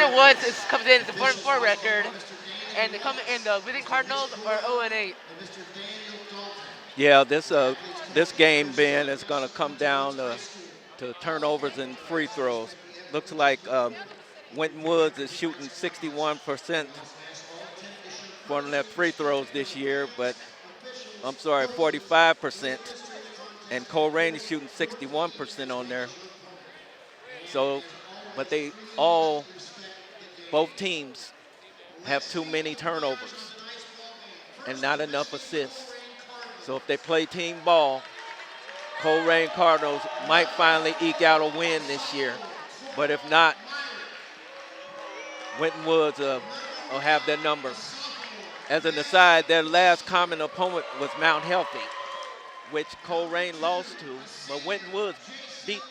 Winton Woods comes in as a 4-4 record, and the Winton Cardinals are 0-8. Yeah, this game, Ben, is going to come down to turnovers and free throws. Looks like Winton Woods is shooting 61% from their free throws this year, but I'm sorry, 45%. And Colerain is shooting 61% on there. So, but both teams have too many turnovers and not enough assists. So if they play team ball, Colerain Cardinals might finally eke out a win this year. But if not, Winton Woods will have their number. As an aside, their last common opponent was Mount Healthy, which Colerain lost to, but Winton Woods beat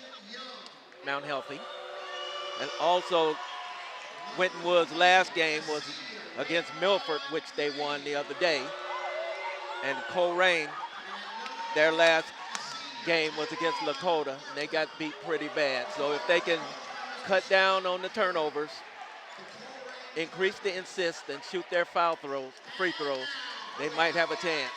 Mount Healthy. And also, Winton Woods' last game was against Milford, which they won the other day. And Colerain, their last game was against Lakota, and they got beat pretty bad. So if they can cut down on the turnovers, increase the assists, and shoot their free throws, they might have a chance.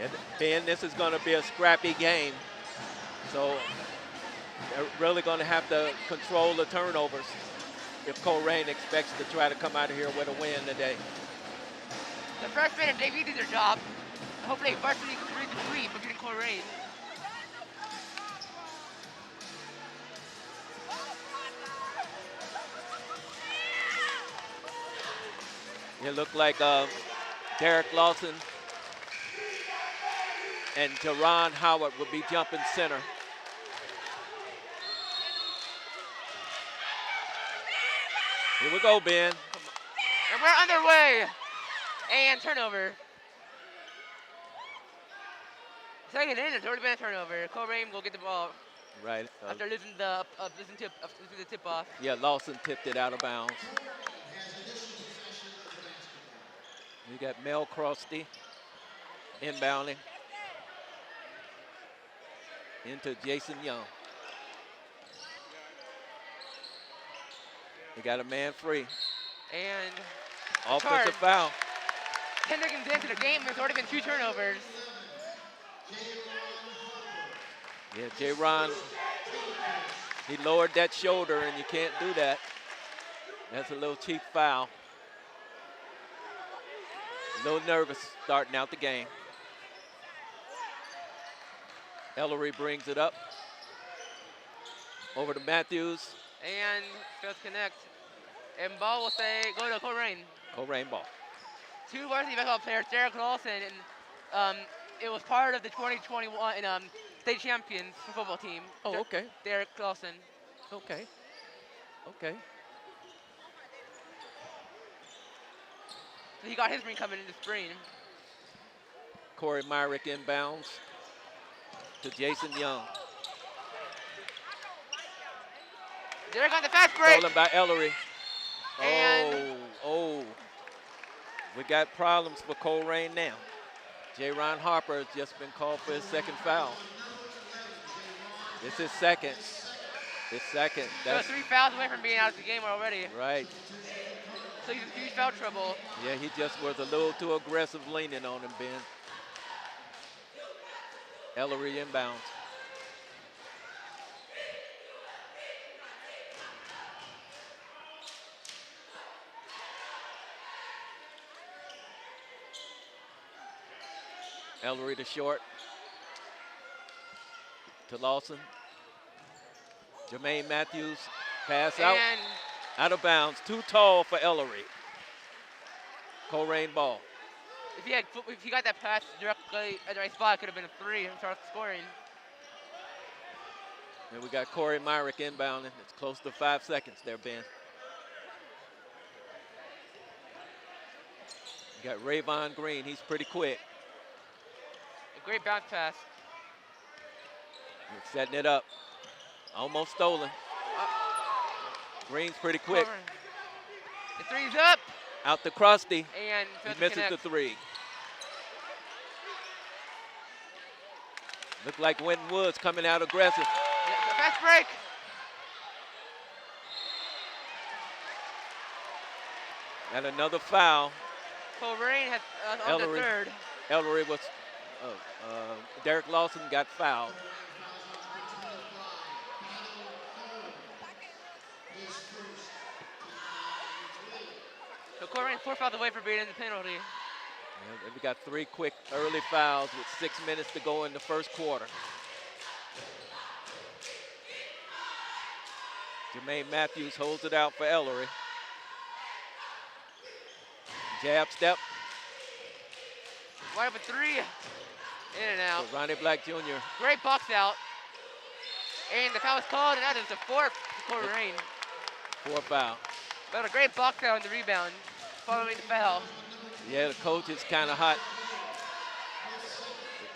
And Ben, this is going to be a scrappy game. So they're really going to have to control the turnovers if Colerain expects to try to come out of here with a win today. The freshmen and JV did their job. Hopefully, Varsity can read the sweep against Colerain. It looked like Derek Lawson and Jaron Howard would be jumping center. Here we go, Ben. And we're underway. And turnover. Second in, it's already been a turnover. Colerain will get the ball Right. after losing the tip off. Yeah, Lawson tipped it out of bounds. We got Mel Crosty inbounding into Jason Young. They got a man free. And offensive foul. 10 seconds into the game, there's already been 2 turnovers. Yeah, J-Ron, he lowered that shoulder, and you can't do that. That's a little cheap foul. A little nervous starting out the game. Ellery brings it up. Over to Matthews. And fails to connect. And ball will go to Colerain. Colerain ball. 2 varsity basketball players, Derek Lawson, and it was part of the 2021 state champions football team. Oh, okay. Derek Lawson. Okay. Okay. So he got his ring coming in the spring. Corey Myrick inbounds to Jason Young. Derek on the fast break. Stolen by Ellery. And oh. We got problems for Colerain now. J-Ron Harper has just been called for his second foul. This is second. His second. That's 3 fouls away from being out of the game already. Right. So he's in huge foul trouble. Yeah, he just was a little too aggressive leaning on him, Ben. Ellery inbounds. Ellery to short. To Lawson. Jermaine Matthews pass out. And Out of bounds. Too tall for Ellery. Colerain ball. If he got that pass directly at the right spot, it could have been a 3 and start scoring. And we got Corey Myrick inbounding. It's close to 5 seconds there, Ben. You got Rayvon Green. He's pretty quick. A great bounce pass. He's setting it up. Almost stolen. Green's pretty quick. The 3's up. Out to Krusty. And he misses the 3. Look like Winton Woods coming out aggressive. Yeah, fast break. And another foul. Colerain has on the 3rd. Ellery was, Derek Lawson got fouled. So Colerain 4 fouls away for being in the penalty. And we got 3 quick early fouls with 6 minutes to go in the first quarter. Jermaine Matthews holds it out for Ellery. Jab step. Wide open 3. In and out. For Ronnie Black Jr. Great box out. And the foul is called, and that is the 4th for Colerain. 4 foul. But a great box out on the rebound following the foul. Yeah, the coach is kind of hot.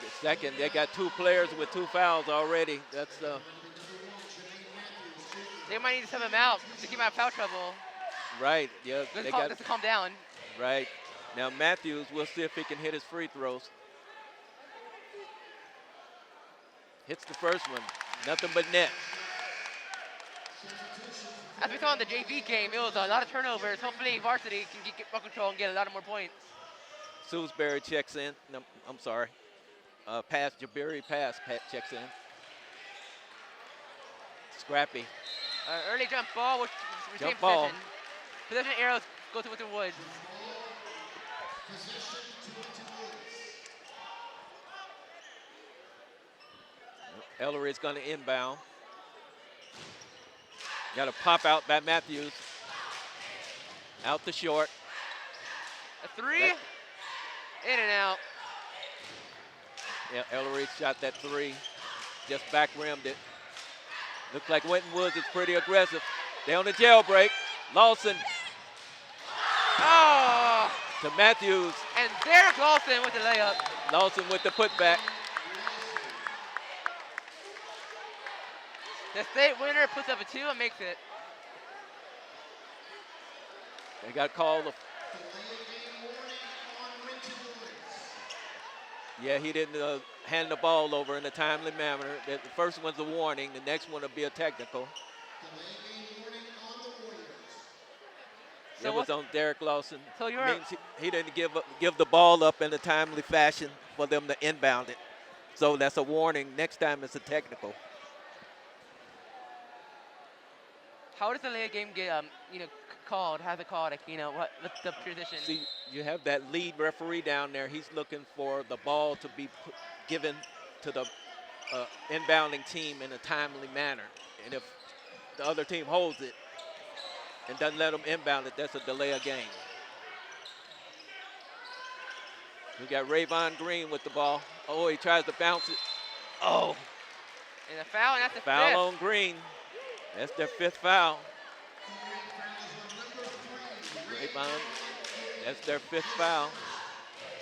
The second, they got 2 players with 2 fouls already. That's they might need to sub him out to keep him out of foul trouble. right. Yeah, they got to calm down. Right. Now Matthews, we'll see if he can hit his free throws. Hits the first one. Nothing but net. As we saw in the JV game, it was a lot of turnovers. Hopefully Varsity can get ball control and get a lot of more points. Sewsbury checks in. No, I'm sorry. Jabiri checks in. Scrappy. Early jump ball, which Jump ball. Possession arrows go to Winton Woods. Ellery is going to inbound. Got a pop out by Matthews. Out to short. A 3. In and out. Yeah, Ellery shot that 3. Just back rimmed it. Looks like Winton Woods is pretty aggressive. They on the jailbreak. Lawson. Oh! To Matthews. And Derek Lawson with the layup. Lawson with the putback. The state winner puts up a 2 and makes it. They got called. Yeah, he didn't hand the ball over in a timely manner. The first one's a warning. The next one will be a technical. So it was on Derek Lawson. So you're means he didn't give the ball up in a timely fashion for them to inbound it. So that's a warning. Next time it's a technical. How does the lay game get called? How's it called? What's the position? See, you have that lead referee down there. He's looking for the ball to be given to the inbounding team in a timely manner. And if the other team holds it and doesn't let them inbound it, that's a delay of game. We got Rayvon Green with the ball. Oh, he tries to bounce it. Oh. And a foul, and that's the foul 5th. on Green. That's their 5th foul. Rayvon, that's their 5th foul.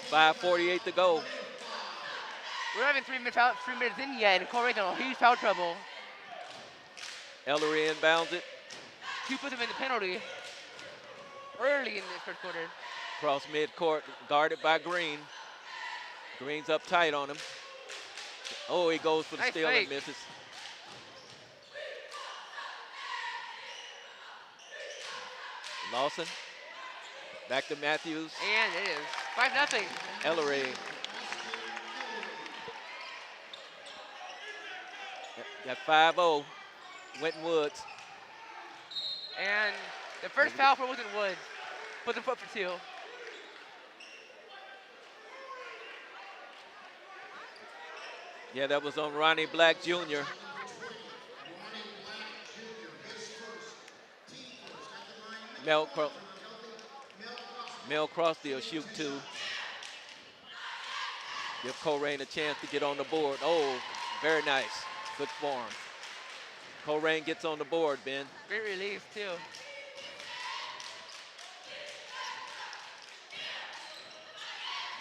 5:48 to go. We're not even 3 minutes in yet, and Colerain's in huge foul trouble. Ellery inbounds it. He puts him in the penalty early in the first quarter. Cross midcourt, guarded by Green. Green's up tight on him. Oh, he goes for the Nice steal fake. and misses. Lawson, back to Matthews. And it is 5-0. Ellery. Got 5-0, Winton Woods. And the first foul for Winton Woods puts him up for 2. Yeah, that was on Ronnie Black Jr. Mel Crosby will shoot 2. Give Colerain a chance to get on the board. Oh, very nice. Good form. Colerain gets on the board, Ben. Great release, too.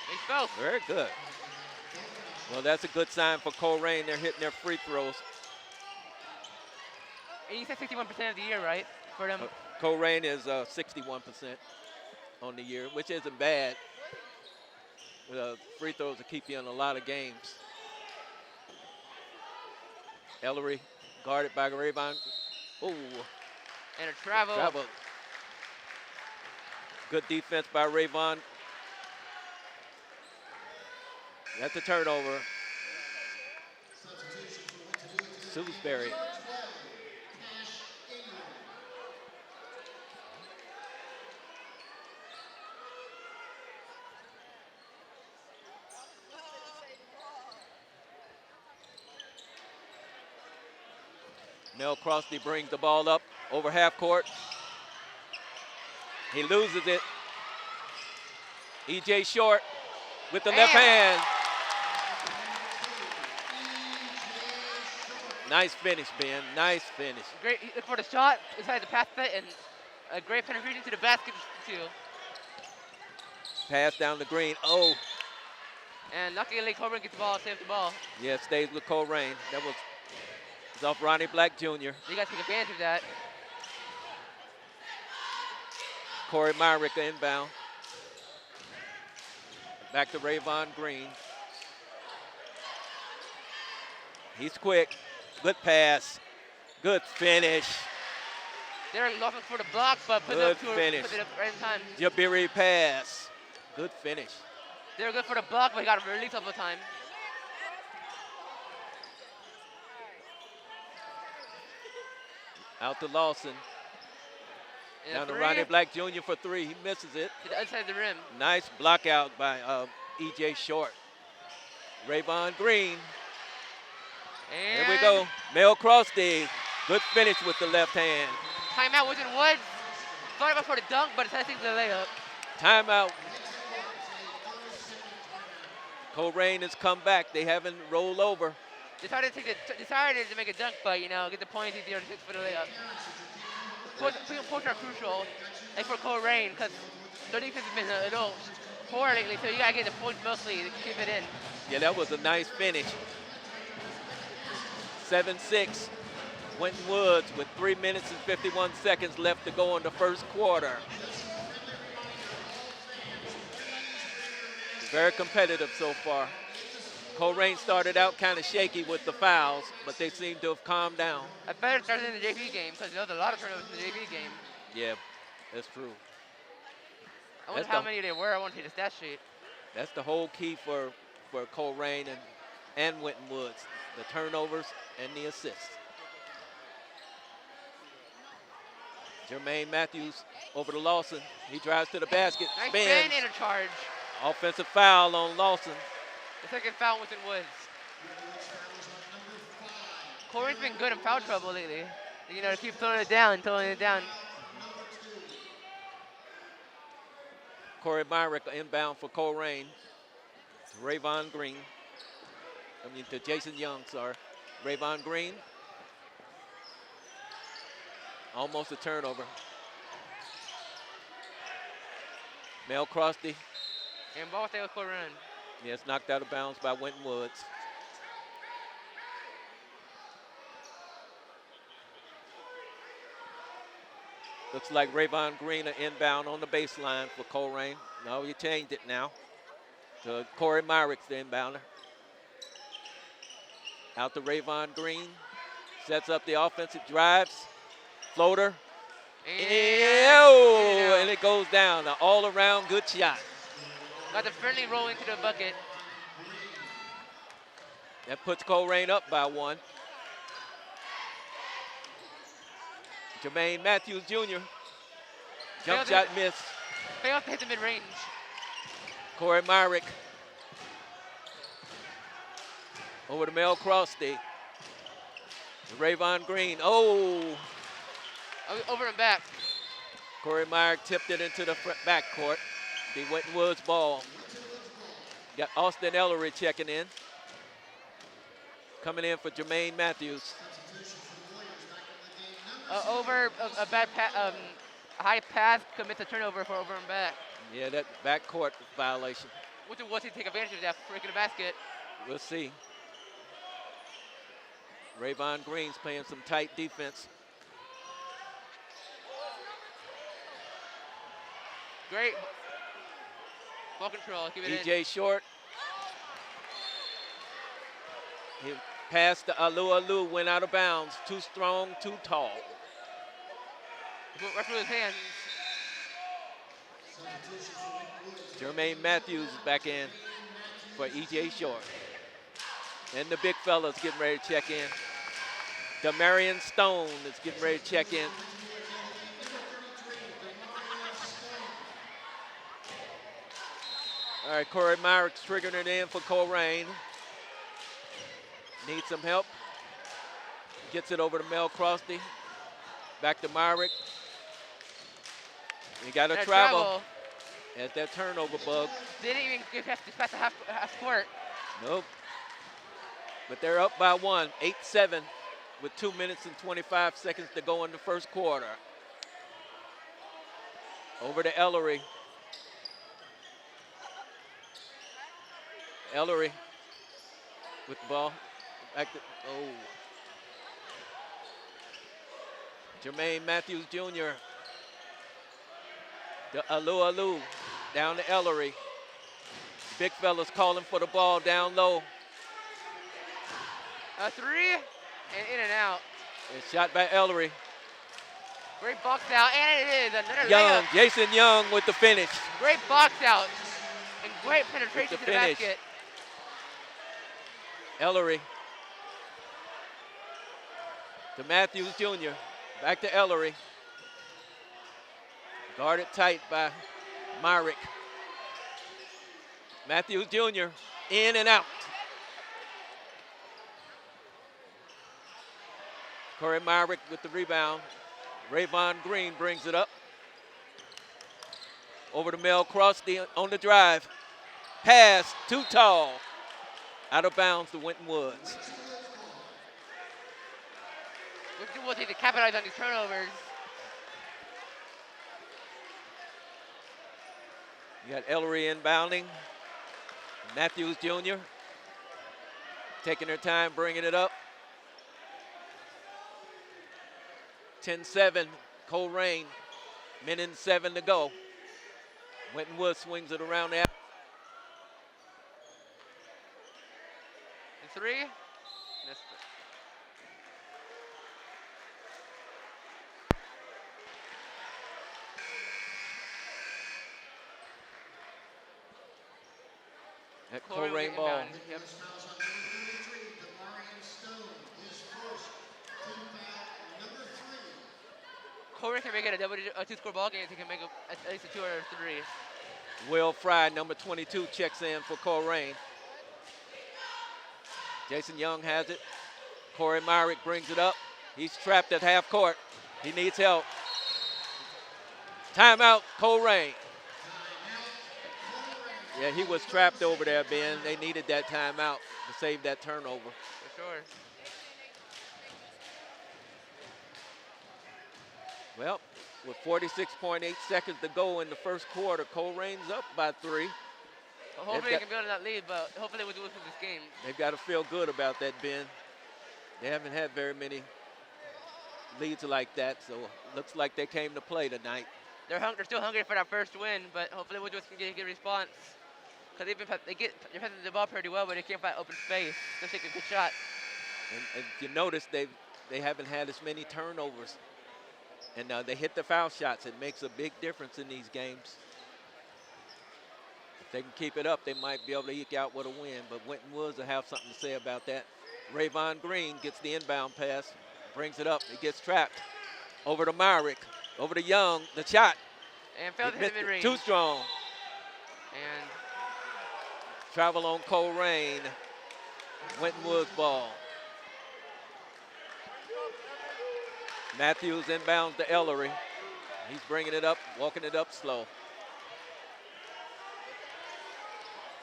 Big both. Very good. Well, that's a good sign for Colerain. They're hitting their free throws. And you said 61% of the year, right? For them. Colerain is 61% on the year, which isn't bad. Free throws will keep you in a lot of games. Ellery guarded by Rayvon. Oh. And a travel. Good defense by Rayvon. That's a turnover. Sewsbury. Mel Crosby brings the ball up over half court. He loses it. E.J. Short with the left hand. Nice finish, Ben. Nice finish. Great for the shot, inside the pass set, and a great penetration to the basket, too. Pass down the green. Oh. And luckily, Colerain gets the ball, saves the ball. Yeah, it stays with Colerain. That was off Ronnie Black Jr. You guys take advantage of that. Corey Myrick inbound. Back to Rayvon Green. He's quick. Good pass. Good finish. They're looking for the block, but put it up right in time. Jabiri pass. Good finish. They were good for the block, but he got a release all the time. Out to Lawson. Down to Ronnie Black Jr. for 3. He misses it. To the outside of the rim. Nice block out by E.J. Short. Rayvon Green. And here we go. Mel Crosby. Good finish with the left hand. Timeout, Winton Woods. Thought about for the dunk, but it's I think the layup. Timeout. Colerain has come back. They haven't rolled over. Decided to make a dunk, but get the points easier for the layup. Points are crucial, like for Colerain, because their defense has been a little poor lately, so you gotta get the points mostly to keep it in. Yeah, that was a nice finish. 7-6. Winton Woods with 3 minutes and 51 seconds left to go in the first quarter. Very competitive so far. Colerain started out kind of shaky with the fouls, but they seem to have calmed down. I better start in the JV game because there was a lot of turnovers in the JV game. Yeah, that's true. I wonder how many there were. I want to see the stat sheet. That's the whole key for Colerain and Winton Woods, the turnovers and the assists. Jermaine Matthews over to Lawson. He drives to the basket, nice spins. Spin and a charge. Offensive foul on Lawson. The second foul Winton Woods. Colerain's been good in foul trouble lately. To keep throwing it down. Corey Myrick inbound for Colerain. To Rayvon Green. To Jason Young, sorry. Rayvon Green. Almost a turnover. Mel Crosby. And ball stay with Colerain. Yes, knocked out of bounds by Winton Woods. Looks like Rayvon Green are inbound on the baseline for Colerain. No, you changed it now. To Corey Myrick's the inbounder. Out to Rayvon Green. Sets up the offensive drives. Floater. And it goes down. An all-around good shot. Got the friendly roll into the bucket. That puts Colerain up by 1. Jermaine Matthews Jr. Jump shot miss. Failed to hit the mid-range. Corey Myrick. Over to Mel Crosby. Rayvon Green. Oh! Over and back. Corey Myrick tipped it into the backcourt. The Winton Woods ball. Got Austin Ellery checking in. Coming in for Jermaine Matthews. Over a bad high pass commits a turnover for over and back. Yeah, that backcourt violation. Which was he take advantage of that freaking basket? We'll see. Rayvon Green's playing some tight defense. Great ball control. Keep it in. EJ Short. He passed to Alu, went out of bounds. Too strong, too tall. Right through his hands. Jermaine Matthews is back in for EJ Short. And the big fella's getting ready to check in. Demarion Stone is getting ready to check in. All right, Corey Myrick's triggering it in for Colerain. Needs some help. Gets it over to Mel Crosby. Back to Myrick. He got a travel. At that turnover bug. Didn't even get past the half court. Nope. But they're up by 1, 8-7, with 2 minutes and 25 seconds to go in the first quarter. Over to Ellery. Ellery with the ball. Back to, Jermaine Matthews Jr. The Alu down to Ellery. Big fella's calling for the ball down low. A three and in and out. It's shot by Ellery. Great box out, and it is another Young, layup. Jason Young with the finish. Great box out and great penetration to the finish. basket. Ellery to Matthews Jr. Back to Ellery. Guarded tight by Myrick. Matthews Jr. in and out. Corey Myrick with the rebound. Rayvon Green brings it up. Over to Mel Crosby on the drive. Pass, too tall. Out of bounds to Winton Woods. Winton Woods need to capitalize on these turnovers. You got Ellery inbounding. Matthews Jr. taking their time, bringing it up. 10-7, Colerain, minute and 7 to go. Winton Woods swings it around there. The three. Missed it. That Colerain ball. Yep. Colerain can make it a two-score ball game. He can make at least a 2 or a 3. Will Fry, number 22, checks in for Colerain. Jason Young has it. Corey Myrick brings it up. He's trapped at half court. He needs help. Timeout, Colerain. Yeah, he was trapped over there, Ben. They needed that timeout to save that turnover. For sure. Well, with 46.8 seconds to go in the first quarter, Colerain's up by 3. Well, hopefully they can build on that lead, but hopefully we'll do it for this game. They've got to feel good about that, Ben. They haven't had very many leads like that, so looks like they came to play tonight. They're still hungry for that first win, but hopefully we'll just get a good response. Because they're passing the ball pretty well, but they can't find open space. They'll take a good shot. And you notice they haven't had as many turnovers. And they hit the foul shots. It makes a big difference in these games. If they can keep it up, they might be able to eke out with a win. But Winton Woods will have something to say about that. Rayvon Green gets the inbound pass, brings it up. It gets trapped. Over to Myrick. Over to Young. The shot. And failed to hit the mid-range. Too strong. And travel on Colerain. Winton Woods ball. Matthews inbounds to Ellery. He's bringing it up, walking it up slow.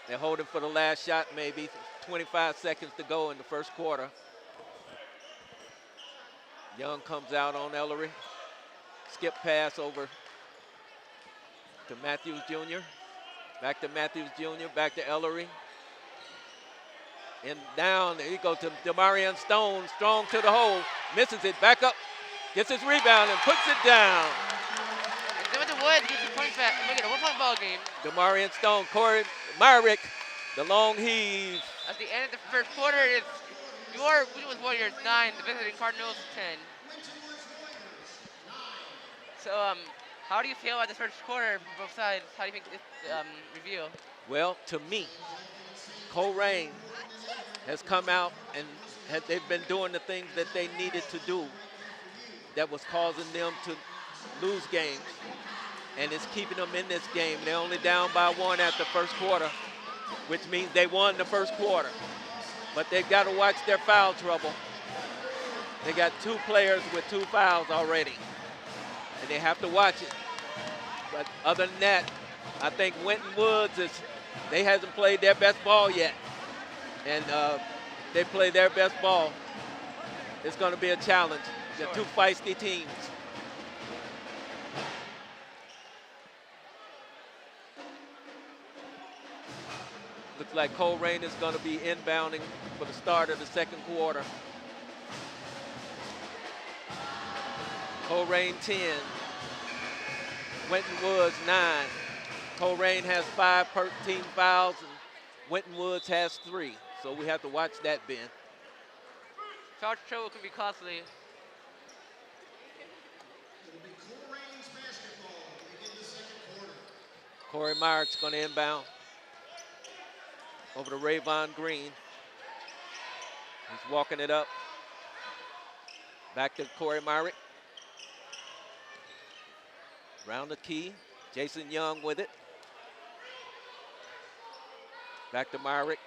They're holding for the last shot, maybe 25 seconds to go in the first quarter. Young comes out on Ellery. Skip pass over to Matthews Jr. Back to Matthews Jr., back to Ellery. And down, there you go to Demarion Stone, strong to the hole, misses it, back up, gets his rebound and puts it down. And Winton Woods gets the points back and make it a 1-point ball game. Demarion Stone, Corey Myrick, the long heave. At the end of the first quarter, it's your Winton Woods Warriors 9, the visiting Cardinals 10. So, how do you feel about this first quarter from both sides? How do you think this review? Well, to me, Colerain has come out and they've been doing the things that they needed to do that was causing them to lose games, and it's keeping them in this game. They're only down by 1 at the first quarter, which means they won the first quarter. But they've got to watch their foul trouble. They got 2 players with 2 fouls already, and they have to watch it. But other than that, I think Winton Woods they hasn't played their best ball yet. And they play their best ball. It's going to be a challenge. They're 2 feisty teams. Looks like Colerain is going to be inbounding for the start of the second quarter. Colerain 10, Winton Woods 9. Colerain has 5 team fouls, and Winton Woods has 3. So we have to watch that, Ben. Foul trouble can be costly. Corey Myrick's going to inbound over to Rayvon Green. He's walking it up. Back to Corey Myrick. Round the key. Jason Young with it. Back to Myrick.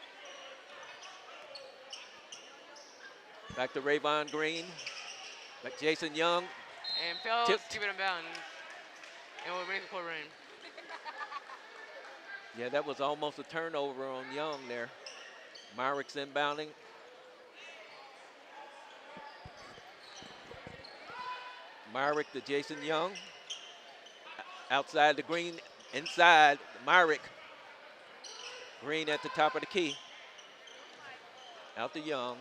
Back to Rayvon Green. Back Jason Young. And Phil keep it in bounds. And we'll bring the Colerain. Yeah, that was almost a turnover on Young there. Myrick's inbounding. Myrick to Jason Young. Outside the Green, inside Myrick. Green at the top of the key. Out to Young.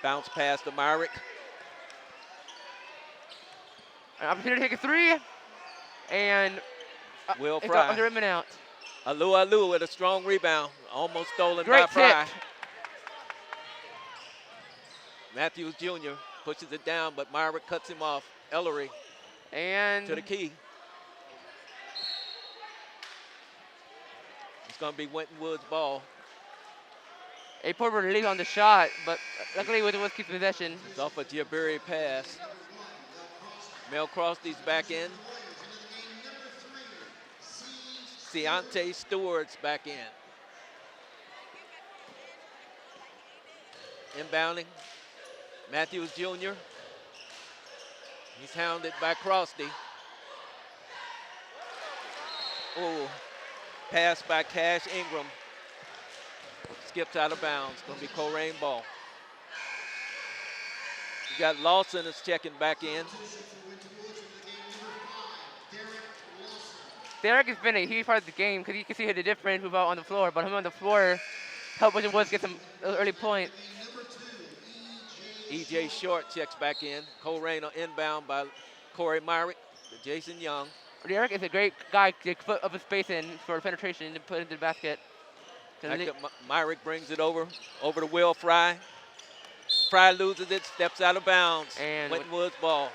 Bounce pass to Myrick. An opportunity to take a 3. And Will it's Fry. under him and out. Alou with a strong rebound. Almost stolen Great by Fry. tip. Matthews Jr. pushes it down, but Myrick cuts him off. Ellery And to the key. It's going to be Winton Woods' ball. a poor relief on the shot, but luckily Winton Woods keeps possession. It's off a Jabari pass. Mel Crosby's back in. Ciante Stewart's back in. Inbounding. Matthews Jr. He's hounded by Crosby. Oh, pass by Cash Ingram. Skips out of bounds. Going to be Colerain ball. You got Lawson is checking back in. Derek has been a huge part of the game because you can see the difference move out on the floor, but him on the floor helped Winton Woods get some early points. E.J. Short checks back in. Colerain on inbound by Corey Myrick to Jason Young. Derek is a great guy to put up a space in for penetration and put it into the basket. Myrick brings it over to Will Fry. Fry loses it, steps out of bounds. And Winton Woods ball.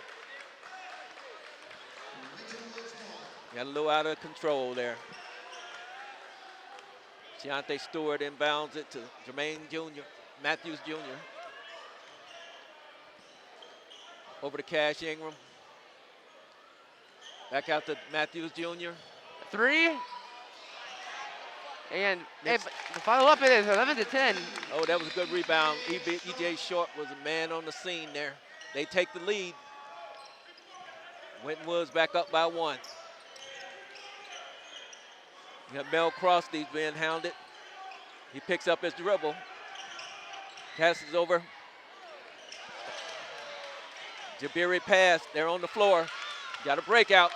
Got a little out of control there. Ciante Stewart inbounds it to Jermaine Jr., Matthews Jr. Over to Cash Ingram. Back out to Matthews Jr. 3. And hey, the follow-up it is 11-10. Oh, that was a good rebound. E.J. Short was a man on the scene there. They take the lead. Winton Woods back up by 1. You got Mel Crosby's being hounded. He picks up his dribble. Passes over. Jabiri pass. They're on the floor. Got a breakout.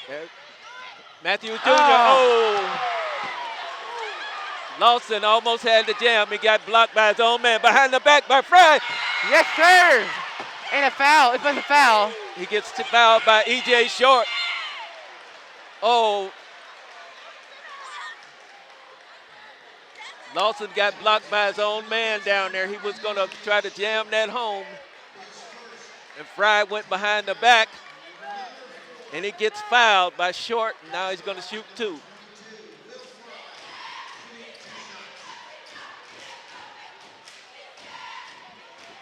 There. Matthew Jr. Oh! Lawson almost had the jam. He got blocked by his own man. Behind the back by Fry. Yes, sir. And a foul. It was a foul. He gets fouled by E.J. Short. Oh. Lawson got blocked by his own man down there. He was going to try to jam that home. And Fry went behind the back. And he gets fouled by Short. And now he's going to shoot 2.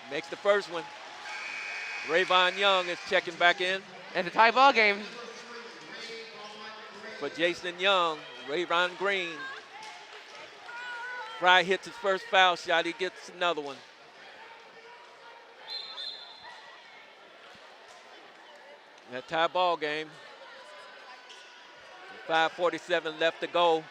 Makes the first one. Rayvon Young is checking back in. It's a tie ball game. For Jason Young, Rayvon Green. Fry hits his first foul shot. He gets another one. That tie ball game. 5:47 left to go.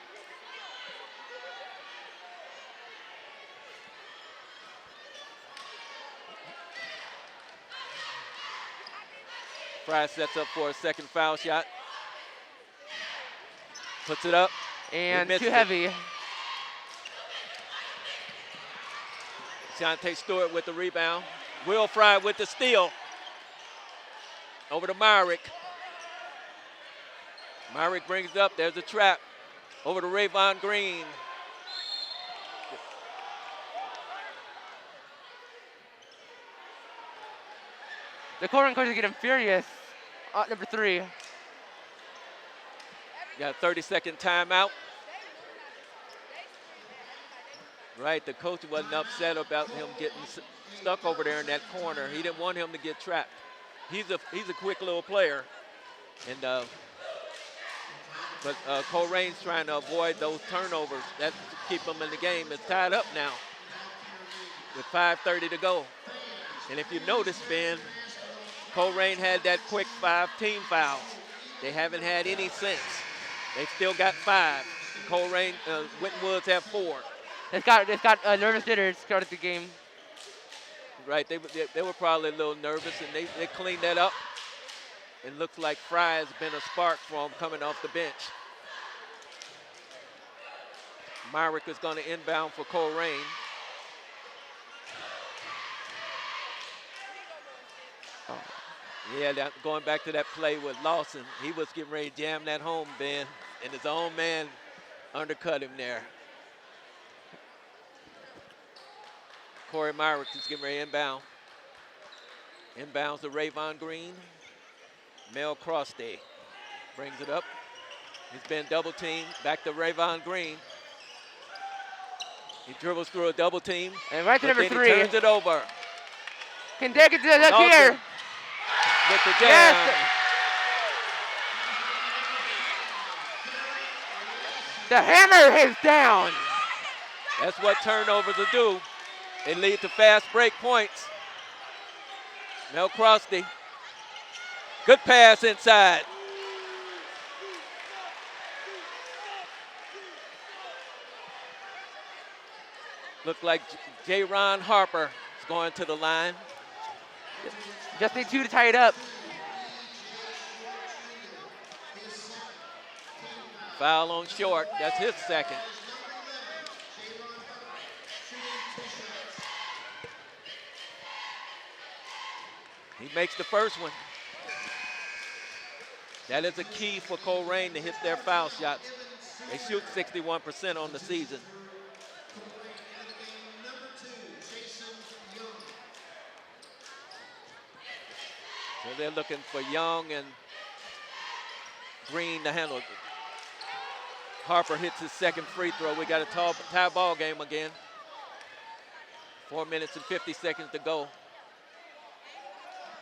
Fry sets up for a second foul shot. Puts it up. And too heavy. Shante Stewart with the rebound. Will Fry with the steal. Over to Myrick. Myrick brings it up. There's a trap. Over to Rayvon Green. The Colerain coach is getting furious. Number 3. Got a 30-second timeout. Right, the coach wasn't upset about him getting stuck over there in that corner. He didn't want him to get trapped. He's a quick little player, and but Colerain's trying to avoid those turnovers. That keep him in the game. It's tied up now with 5:30 to go. And if you notice, Ben, Colerain had that quick 5 team fouls. They haven't had any since. They've still got 5. Colerain, Winton Woods have 4. It's got nervous jitters started the game. Right, they were probably a little nervous, and they cleaned that up. It looks like Fry has been a spark for him coming off the bench. Myrick is going to inbound for Colerain. Oh. Yeah, going back to that play with Lawson, he was getting ready to jam that home, Ben, and his own man undercut him there. Corey Myrick is getting ready to inbound. Inbounds to Rayvon Green. Mel Crosby brings it up. He's been double teamed. Back to Rayvon Green. He dribbles through a double team. And right to number 3. He turns it over. Can Dare get it up here? With the jam. Yes. The hammer is down. That's what turnovers will do. They lead to fast break points. Mel Crosby. Good pass inside. Look like J-Ron Harper is going to the line. Just need 2 to tie it up. Foul on Short. That's his second. He makes the first one. That is a key for Colerain to hit their foul shots. They shoot 61% on the season. So they're looking for Young and Green to handle it. Harper hits his second free throw. We got a tie ball game again. 4 minutes and 50 seconds to go.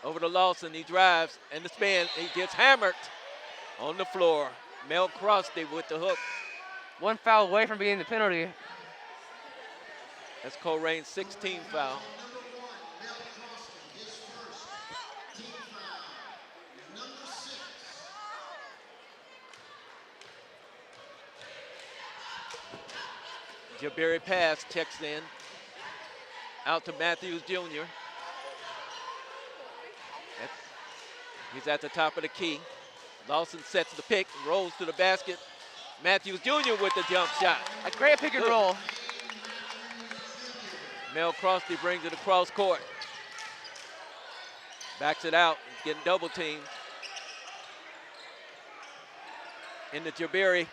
Over to Lawson, he drives, and the spin, he gets hammered on the floor. Mel Crosby with the hook. 1 foul away from being the penalty. That's Colerain's 16th foul. Jabari pass checks in. Out to Matthews Jr. He's at the top of the key. Lawson sets the pick, rolls to the basket. Matthews Jr. with the jump shot. A great pick and roll. Mel Crosby brings it across court. Backs it out, getting double teamed. Into Jabari.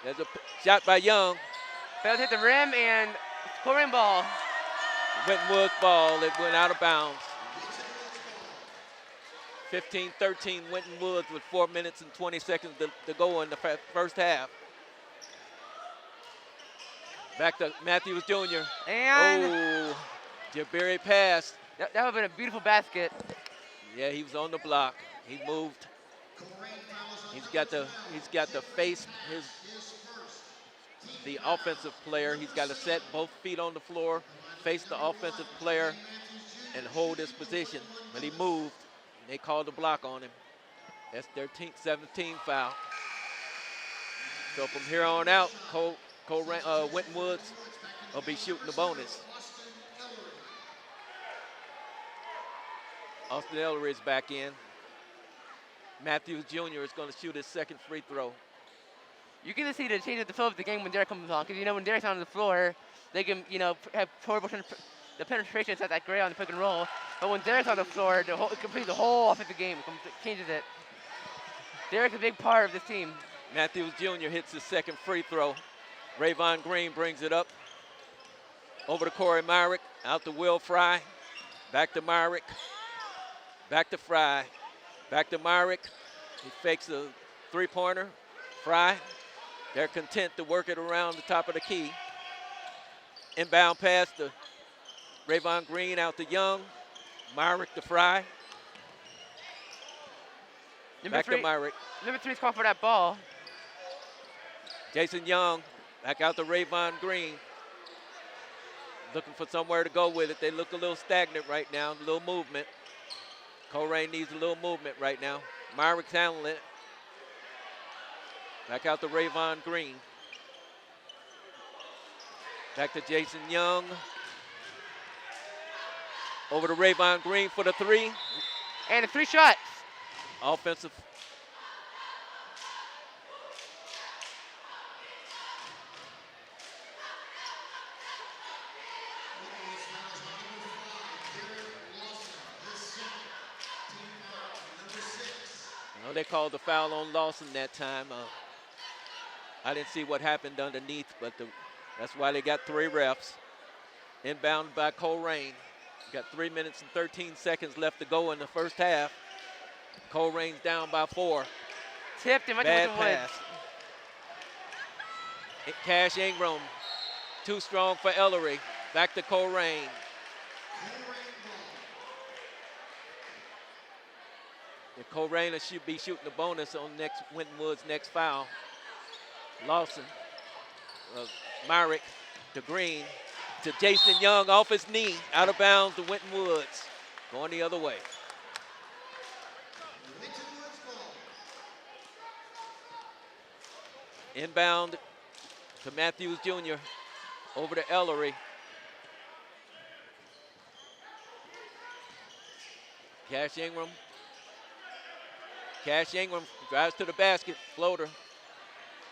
There's a shot by Young. Failed to hit the rim and Colerain ball. Winton Woods ball, it went out of bounds. 15-13 Winton Woods with 4 minutes and 20 seconds to go in the first half. Back to Matthews Jr. And Jabari pass. That would have been a beautiful basket. Yeah, he was on the block. He moved. He's got to face the offensive player. He's got to set both feet on the floor, face the offensive player, and hold his position. But he moved, and they called the block on him. That's their 17th foul. So from here on out, Winton Woods will be shooting the bonus. Austin Ellery is back in. Matthews Jr. is going to shoot his second free throw. You can see the change of the flow of the game when Derek comes on, because when Derek's on the floor, they can have horrible the penetration is not that great on the pick and roll. But when Derek's on the floor, it completes the whole offensive game. It changes it. Derek's a big part of this team. Matthews Jr. hits his second free throw. Rayvon Green brings it up. Over to Corey Myrick, out to Will Fry. Back to Myrick. Back to Fry. Back to Myrick. He fakes a three-pointer. Fry. They're content to work it around the top of the key. Inbound pass to Rayvon Green, out to Young. Myrick to Fry. Back to Myrick. Number 3's calling for that ball. Jason Young back out to Rayvon Green. Looking for somewhere to go with it. They look a little stagnant right now, a little movement. Colerain needs a little movement right now. Myrick's handling it. Back out to Rayvon Green. Back to Jason Young. Over to Rayvon Green for the three. And the 3 shots. Offensive. They called the foul on Lawson that time. I didn't see what happened underneath, but that's why they got 3 refs. Inbound by Colerain. Got 3 minutes and 13 seconds left to go in the first half. Colerain's down by 4. Tipped and bad pass. Cash Ingram, too strong for Ellery. Back to Colerain. If Colerain should be shooting the bonus on Winton Woods' next foul. Lawson, Myrick to Green, to Jason Young off his knee, out of bounds to Winton Woods, going the other way. Inbound to Matthews Jr., over to Ellery. Cash Ingram. Cash Ingram drives to the basket, floater.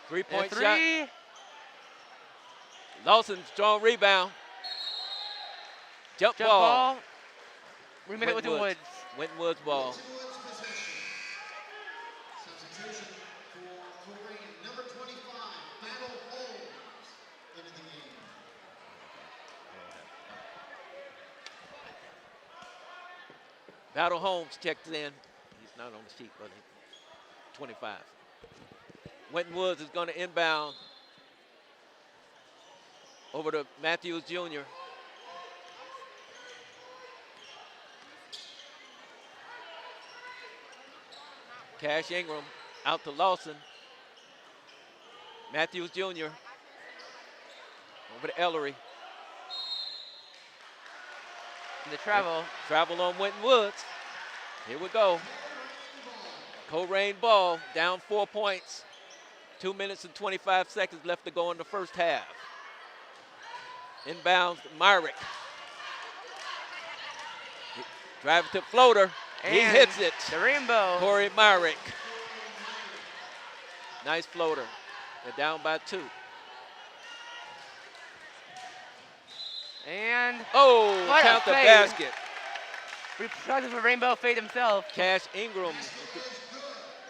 3-point shot. Lawson, strong rebound. Jump ball. Remake it with the Woods. Winton Woods ball. Substitution for Colerain, number 25, Battle Holmes, into the game. Battle Holmes checks in. He's not on the sheet, but 25. Winton Woods is going to inbound over to Matthews Jr. Cash Ingram out to Lawson. Matthews Jr. over to Ellery. The travel. Travel on Winton Woods. Here we go. Colerain ball, down 4 points. 2 minutes and 25 seconds left to go in the first half. Inbounds, Myrick. Drive to floater. He And hits it. The rainbow. Corey Myrick. Nice floater. They're down by 2. And Oh, what a count the fade. basket. Tries for rainbow fade himself. Cash Ingram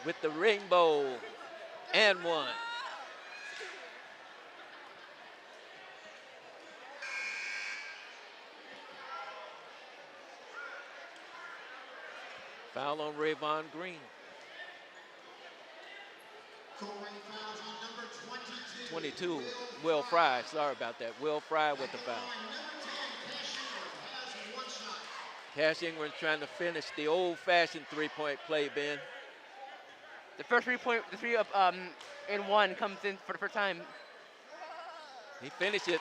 with the rainbow and 1. Foul on Rayvon Green. Colerain fouls on number 22. 22, Will Fry. Sorry about that. Will Fry with the foul. Number 10, Cash Ingram has 1 shot. Cash Ingram's trying to finish the old-fashioned three-point play, Ben. The first 3 point, the 3 up in 1 comes in for the first time. He finished it.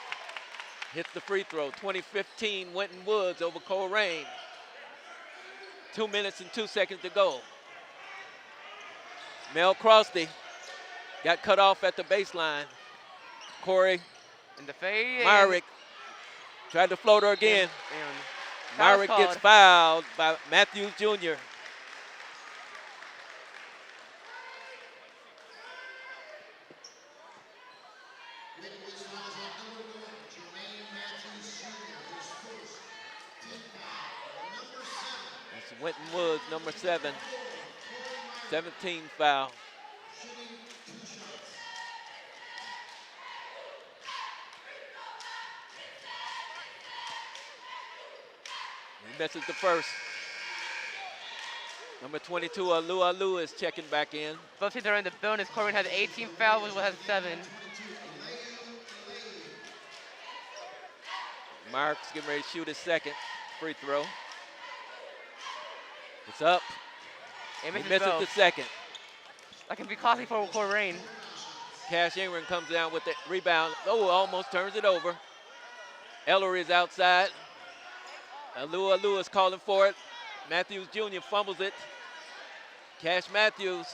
Hits the free throw. 2015 Winton Woods over Colerain. 2 minutes and 2 seconds to go. Mel Crosby got cut off at the baseline. Corey And the fade. Myrick tried to float her again. And Myrick foul's gets called. fouled by Matthews Jr. Winton Woods fouls on number 1, Jermaine Matthews Jr., his first team foul. Number 7, That's Winton Woods, number 7. 17 foul. shooting 2 shots. He misses the first. Number 22, Alu is checking back in. Both teams are in the bonus. Corbin has 18 fouls, Will has 7. Mark's getting ready to shoot his second free throw. It's up. And He misses misses both. the second. That can be costly for Colerain. Cash Ingram comes down with the rebound. Oh, almost turns it over. Ellery is outside. Alu is calling for it. Matthews Jr. fumbles it. Cash Matthews.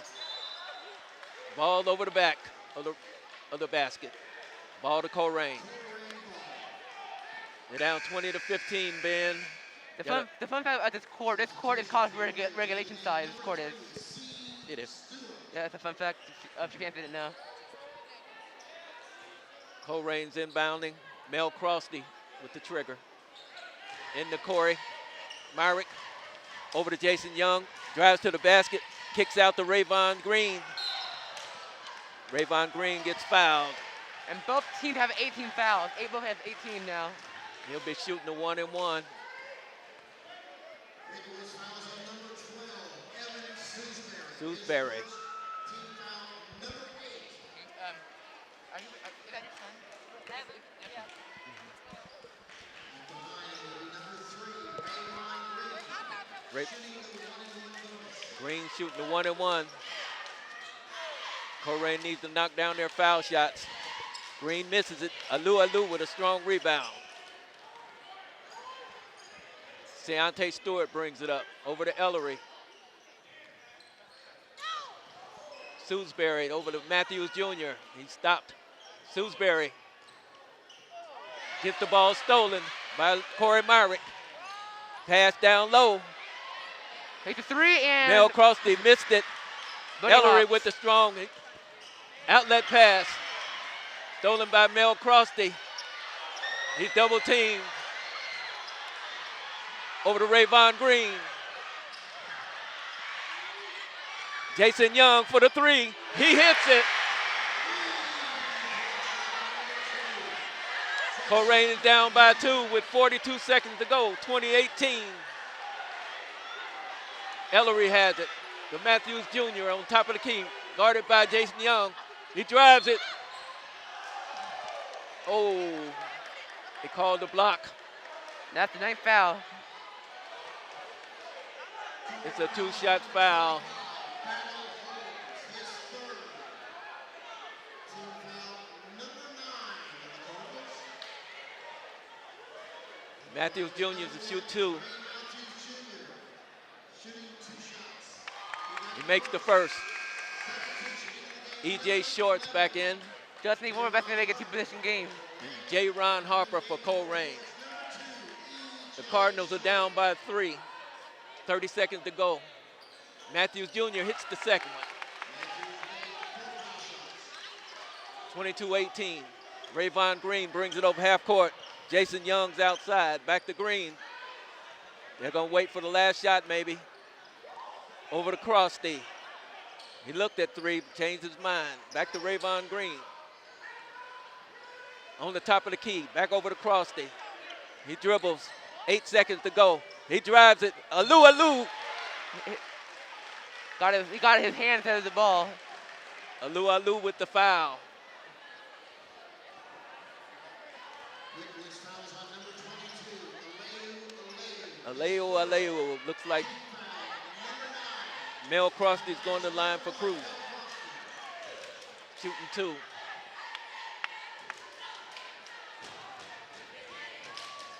Ball over the back of the basket. Ball to Colerain. They're down 20-15, Ben. The fun fact about this court is college regulation size. This court is. It is. Yeah, that's a fun fact if you didn't know. Colerain's inbounding. Mel Crosby with the trigger. Into Corey. Myrick over to Jason Young. Drives to the basket. Kicks out to Rayvon Green. Rayvon Green gets fouled. And both teams have 18 fouls. Both have 18 now. He'll be shooting a 1-and-1. Winton Woods fouls on number 12, Evan Sewsbury. Sewsbury. Team foul number 8. Is that your son? Yeah. Green shooting the 1-and-1. Colerain needs to knock down their foul shots. Green misses it. Alu with a strong rebound. Seante Stewart brings it up over to Ellery. Sewsbury over to Matthews Jr. He stopped. Sewsbury gets the ball stolen by Corey Myrick. Pass down low. Takes a 3 and Mel Crosby missed it. Buddy Ellery Hawks. with the strong outlet pass. Stolen by Mel Crosby. He's double teamed. Over to Rayvon Green. Jason Young for the 3. He hits it. Colerain is down by 2 with 42 seconds to go. 2018. Ellery has it. The Matthews Jr. on top of the key. Guarded by Jason Young. He drives it. Oh, they called the block. That's the 9th foul. It's a 2-shot foul. Matthews Jr. to shoot 2. He makes the first. E.J. Shorts back in. Just need one more back to make a 2-position game. And J. Ron Harper for Colerain. The Cardinals are down by 3. 30 seconds to go. Matthews Jr. hits the second one. 22-18. Rayvon Green brings it over half court. Jason Young's outside. Back to Green. They're going to wait for the last shot maybe. Over to Crosty. He looked at 3, changed his mind. Back to Rayvon Green. On the top of the key. Back over to Crosty. He dribbles. 8 seconds to go. He drives it. Alou. He got his hands out of the ball. Alou with the foul. Aleu. Looks like Mel Crosty's going to line for Cruz. Shooting 2.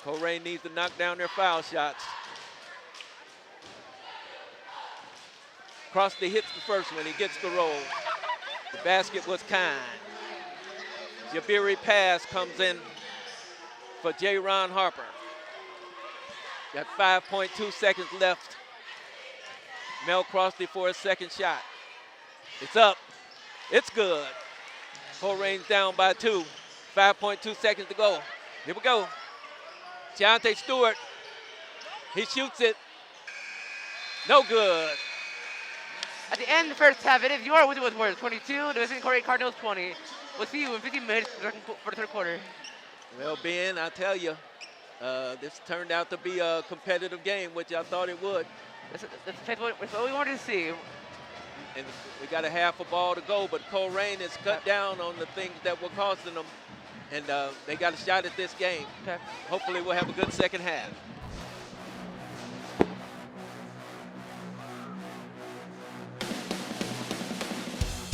Colerain needs to knock down their foul shots. Crosty hits the first one. He gets the roll. The basket was kind. Jabiri pass comes in for J. Ron Harper. Got 5.2 seconds left. Mel Crosty for his second shot. It's up. It's good. Colerain's down by 2. 5.2 seconds to go. Here we go. Deontay Stewart. He shoots it. No good. At the end of the first half, it is your Winton Woods Warriors 22, the Visiting Colerain Cardinals 20. We'll see you in 15 minutes for the third quarter. Well, Ben, I tell you, this turned out to be a competitive game, which I thought it would. That's what we wanted to see. And we got a half a ball to go, but Colerain has cut down on the things that were costing them, and they got a shot at this game. Okay. Hopefully we'll have a good second half.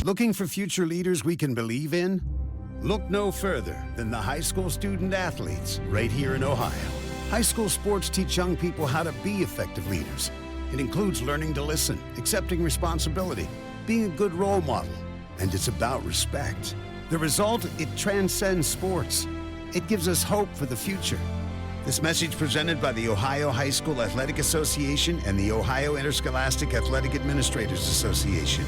Looking for future leaders we can believe in? Look no further than the high school student athletes right here in Ohio. High school sports teach young people how to be effective leaders. It includes learning to listen, accepting responsibility, being a good role model, and it's about respect. The result, it transcends sports. It gives us hope for the future. This message presented by the Ohio High School Athletic Association and the Ohio Interscholastic Athletic Administrators Association.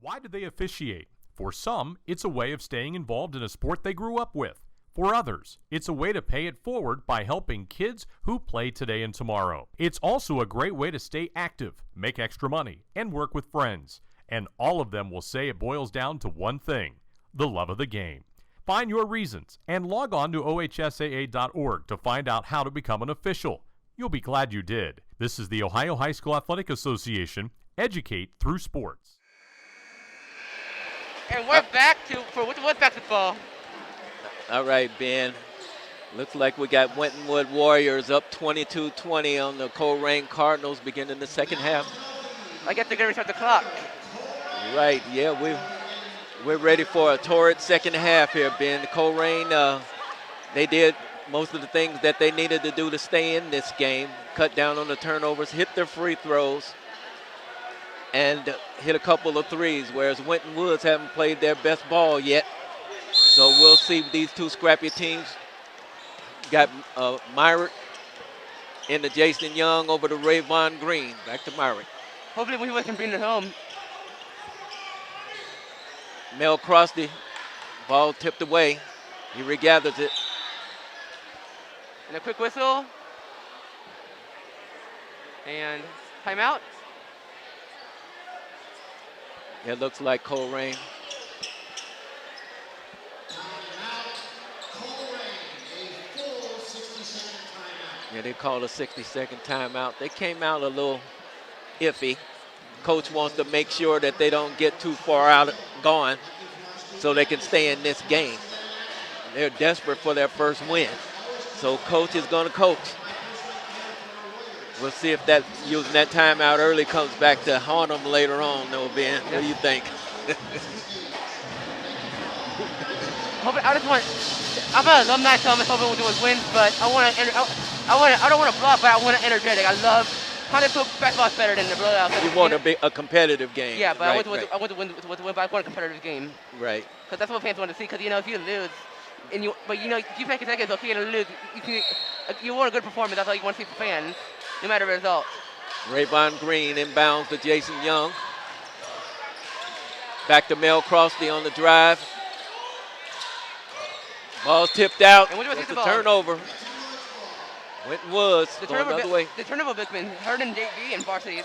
Why do they officiate? For some, it's a way of staying involved in a sport they grew up with. For others, it's a way to pay it forward by helping kids who play today and tomorrow. It's also a great way to stay active, make extra money, and work with friends. And all of them will say it boils down to one thing: the love of the game. Find your reasons and log on to ohsaa.org to find out how to become an official. You'll be glad you did. This is the Ohio High School Athletic Association. Educate through sports. And we're back for Winton Woods basketball. All right, Ben. Looks like we got Winton Woods Warriors up 22-20 on the Colerain Cardinals beginning the second half. I guess they're going to restart the clock. Right, yeah, we're ready for a torrid second half here, Ben. Colerain, they did most of the things that they needed to do to stay in this game. Cut down on the turnovers, hit their free throws, and hit a couple of threes, whereas Winton Woods haven't played their best ball yet. So we'll see these two scrappy teams. Got Myrick into Jason Young over to Rayvon Green. Back to Myrick. Hopefully we can bring it home. Mel Crosty, ball tipped away. He regathers it. And a quick whistle. And timeout. It looks like Colerain. Yeah, they called a 60-second timeout. They came out a little iffy. Coach wants to make sure that they don't get too far out gone so they can stay in this game. They're desperate for their first win. So coach is going to coach. We'll see if that using that timeout early comes back to haunt them later on, though, Ben. What do you think? I'm an alumni, so I'm hoping we'll do is wins, but I don't want to block, but I want to energetic. I love kind of cook basketball's better than the blowout. You want a competitive game. Yeah, but right, I want to win, but I want a competitive game. Right. Because that's what fans want to see. Because if you lose, but you know, you play consecutive, okay, you're gonna lose. You want a good performance. That's all you want to see from fans, no matter the result. Rayvon Green inbounds to Jason Young. Back to Mel Crossley on the drive. Ball's tipped out. And It's the a ball? turnover. Winton Woods going another way. The turnover bit's been hurt in JV and Varsity.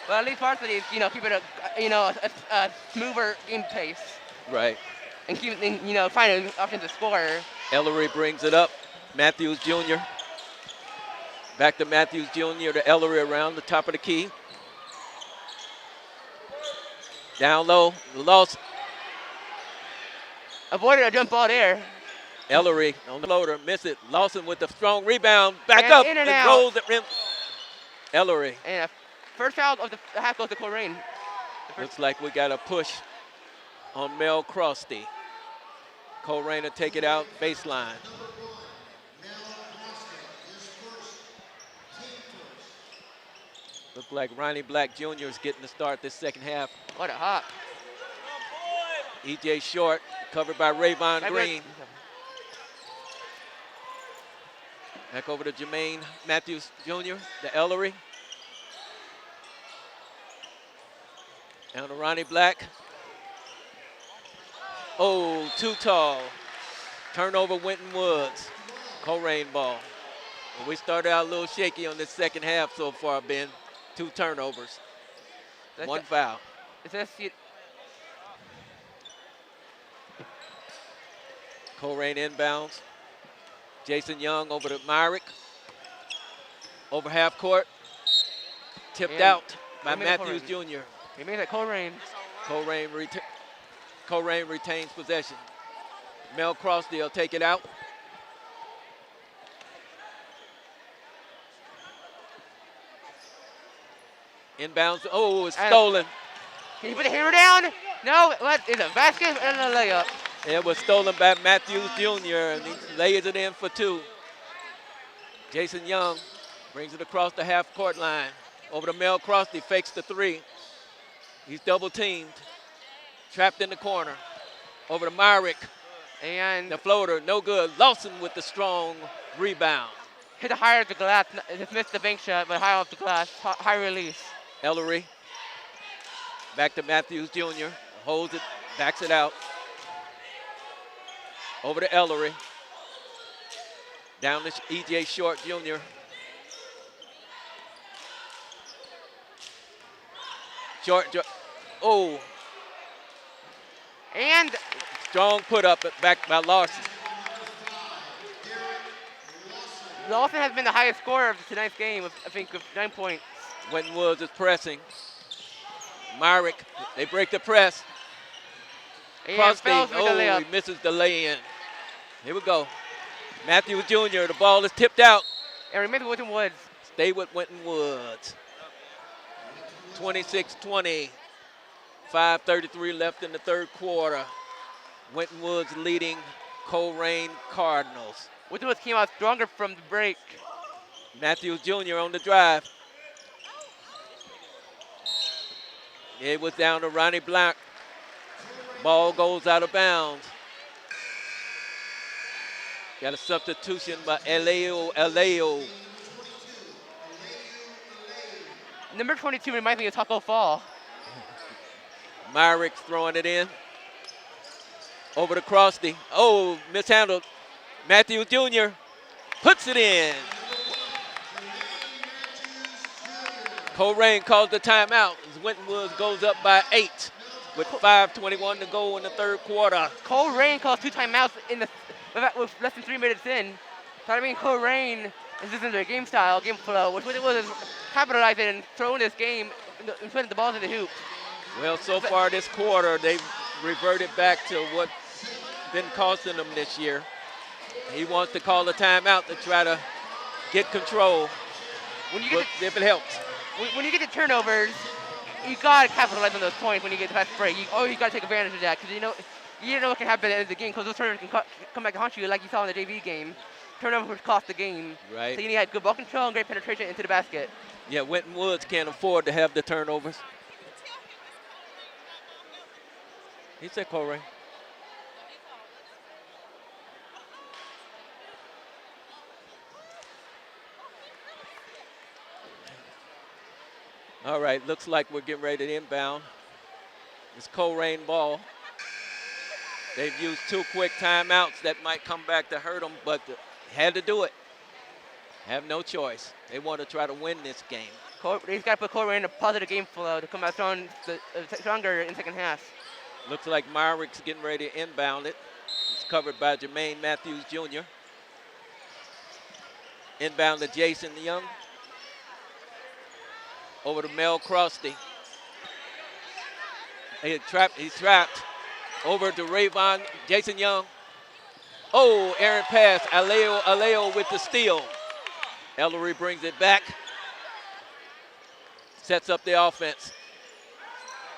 Well, at least Varsity, you know, keep it a smoother game pace Right. and keep it, you know, finding options to score. Ellery brings it up. Matthews Jr. Back to Matthews Jr. to Ellery around the top of the key. Down low, lost. Avoided a jump ball there. Ellery on the floater, miss it. Lawson with the strong rebound, back And up in and and out. rolls the rim. Ellery. And first foul of the half goes to Colerain. Looks like we got a push on Mel Crosty. Colerain to take it out, baseline. Look like Ronnie Black Jr. is getting to start this second half. What a hop. E.J. Short, covered by Rayvon Green. Back over to Jermaine Matthews Jr., the Ellery. Down to Ronnie Black. Oh, too tall. Turnover, Winton Woods. Colerain ball. Well, we started out a little shaky on this second half so far, Ben. 2 turnovers. One foul. Colerain inbounds. Jason Young over to Myrick. Over half court. Tipped And out by remains Matthews Colerain. Jr. He made that Colerain. Colerain retains possession. Mel Crossley will take it out. Inbounds. Oh, it's stolen. Can you put the hammer down? No. What is a basket and a layup? It was stolen by Matthews Jr. and he lays it in for 2. Jason Young brings it across the half-court line. Over to Mel Crossley, fakes the 3. He's double-teamed. Trapped in the corner. Over to Myrick. And The floater, no good. Lawson with the strong rebound. hit the higher of the glass. Just missed the bank shot, but high off the glass. High release. Ellery. Back to Matthews Jr. Holds it, backs it out. Over to Ellery. Down to E.J. Short Jr. Oh, And strong put up back by Larson. Lawson has been the highest scorer of tonight's game, I think, with 9 points. Winton Woods is pressing. Myrick, they break the press. And Crosby, fouls with the layup. he misses the lay-in. Here we go. Matthews Jr., the ball is tipped out. And remember Winton Woods. Stay with Winton Woods. 26-20. 5:33 left in the third quarter. Winton Woods leading Colerain Cardinals. Winton Woods came out stronger from the break. Matthews Jr. on the drive. It was down to Ronnie Black. Ball goes out of bounds. Got a substitution by Aleo. Number 22 reminds me of Taco Fall. Myrick throwing it in. Over to Crosby. Oh, mishandled. Matthews Jr. puts it in. Colerain calls the timeout as Winton Woods goes up by 8 with 5:21 to go in the third quarter. Colerain calls 2 timeouts with less than 3 minutes in. So I mean, Colerain is just in their game style, game flow, which Winton Woods is capitalizing and throwing this game and putting the balls in the hoop. Well, so far this quarter, they've reverted back to what's been costing them this year. He wants to call a timeout to try to get control, if it helps. When you get the turnovers, you gotta capitalize on those points when you get the fast break. You gotta take advantage of that because you don't know what can happen at the end of the game because those turnovers can come back and haunt you like you saw in the JV game. Turnovers cost the game. Right. So you need to have good ball control and great penetration into the basket. Yeah, Winton Woods can't afford to have the turnovers. He said Colerain. All right, looks like we're getting ready to inbound. It's Colerain ball. They've used 2 quick timeouts that might come back to hurt them, but had to do it. Have no choice. They want to try to win this game. He's got to put Colerain in a positive game flow to come out stronger in second half. Looks like Myrick's getting ready to inbound it. It's covered by Jermaine Matthews Jr. Inbound to Jason Young. Over to Mel Crosty. He's trapped. Over to Rayvon, Jason Young. Oh, errant pass. Aleo with the steal. Ellery brings it back. Sets up the offense.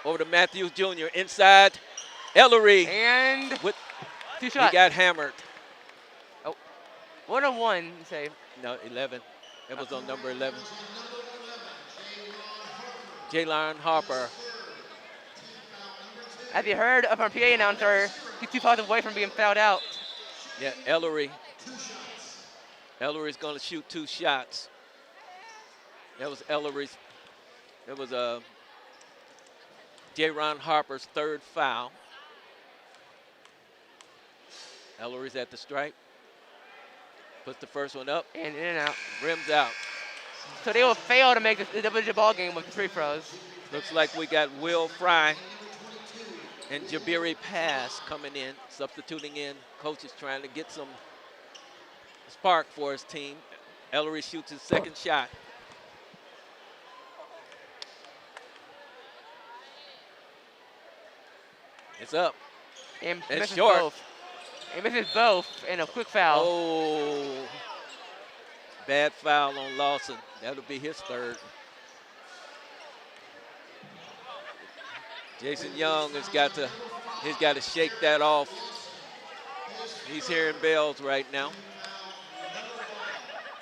Over to Matthews Jr. Inside. Ellery. And with 2 shots. He got hammered. Oh, 1-on-1, you say. No, 11. That was on number 11. Jaylon Harper. As you heard from our PA announcer, he's 2 fouls away from being fouled out. Yeah, Ellery. Ellery's going to shoot 2 shots. That was Ellery's. That was Jaylon Harper's 3rd foul. Ellery's at the stripe. Puts the first one up. And in and out. Rims out. So they will fail to make this a double-digit ball game with the free throws. Looks like we got Will Fry and Jabiri Pass coming in, substituting in. Coach is trying to get some spark for his team. Ellery shoots his 2nd shot. It's up. And it's misses short. both. And misses both and a quick foul. Oh, bad foul on Lawson. That'll be his 3rd. Jason Young he's got to shake that off. He's hearing bells right now.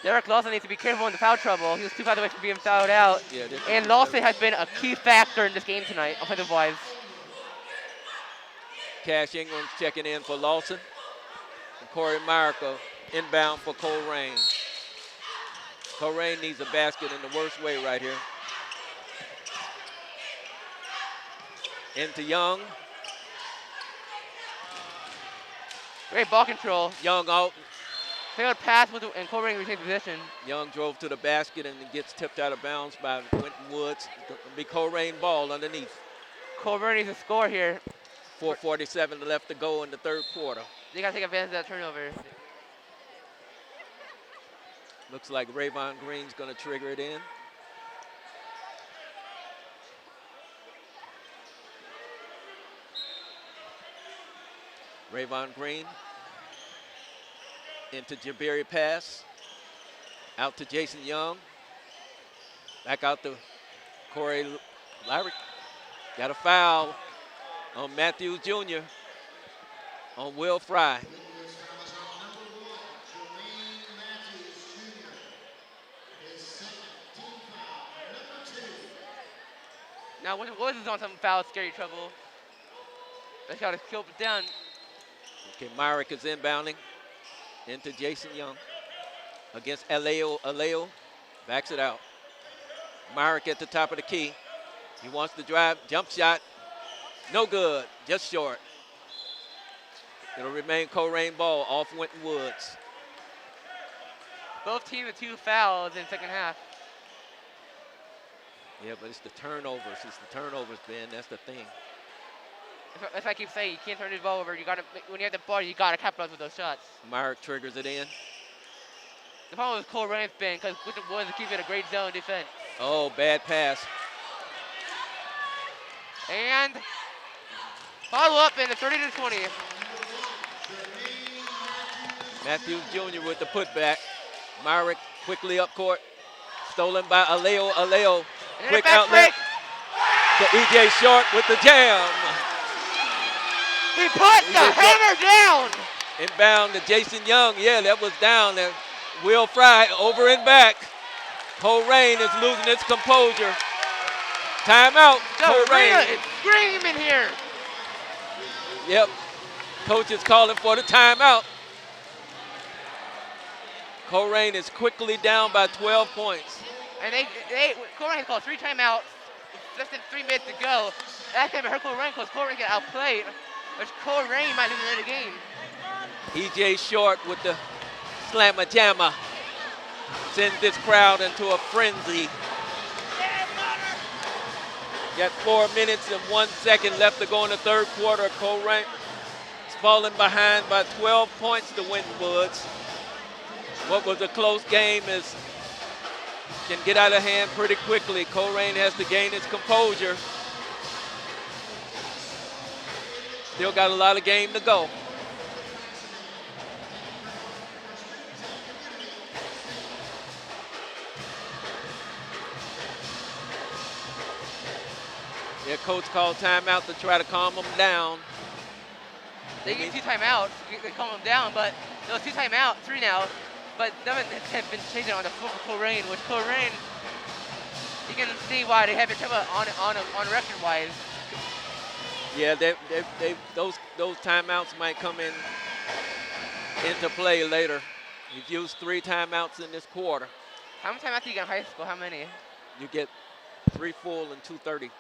Derek Lawson needs to be careful in the foul trouble. He was 2 fouls away from being fouled out. Yeah, and Lawson has been a key factor in this game tonight, offensive-wise. Cash Ingram's checking in for Lawson. And Corey Myrica inbound for Colerain. Colerain needs a basket in the worst way right here. Into Young. Great ball control. Young out. Failed pass and Colerain retains possession. Young drove to the basket and gets tipped out of bounds by Winton Woods. It'll be Colerain ball underneath. Colerain needs to score here. 4:47 left to go in the 3rd quarter. They got to take advantage of that turnover. Looks like Rayvon Green's going to trigger it in. Rayvon Green into Jabiri Pass. Out to Jason Young. Back out to Corey Lyric. Got a foul on Matthews Jr. on Will Fry. Now, Woods is on some foul, scary trouble. They got to kill it down. Okay, Myrick is inbounding into Jason Young against Aleo. Aleo backs it out. Myrick at the top of the key. He wants to drive, jump shot. No good, just short. It'll remain Colerain ball off Winton Woods. Both teams with 2 fouls in second half. Yeah, but it's the turnovers. It's the turnovers, Ben. That's the thing. That's why I keep saying you can't turn the ball over. You got to, when you have the ball, you got to capitalize with those shots. Myrick triggers it in. The problem with Colerain's been because Winton Woods is keeping a great zone defense. Oh, bad pass. And follow up in the 30-20. Matthews Jr. with the putback. Myrick quickly up court. Stolen by Aleo. Aleo. Quick outlet to E.J. Short with the jam. He put the hammer down. Inbound to Jason Young. Yeah, that was down. And Will Fry over and back. Colerain is losing its composure. Timeout. Colerain Colerain is screaming here. Yep. Coach is calling for the timeout. Colerain is quickly down by 12 points. And Colerain called 3 timeouts, less than 3 minutes to go. Last time I heard Colerain because Colerain got outplayed, which Colerain might lose another game. EJ Short with the slammer jammer sends this crowd into a frenzy. Got 4 minutes and 1 second left to go in the third quarter. Colerain is falling behind by 12 points to Winton Woods. What was a close game can get out of hand pretty quickly. Colerain has to gain its composure. Still got a lot of game to go. Yeah, coach called timeout to try to calm them down. They get 2 timeouts, they calm them down, but those 2 timeouts, 3 now, but nothing has been changing on the floor for Colerain, which Colerain, you can see why they have it on record-wise. Yeah, those timeouts might come into play later. You've used 3 timeouts in this quarter. How many timeouts do you get in high school? How many? You get 3 full and 2:30.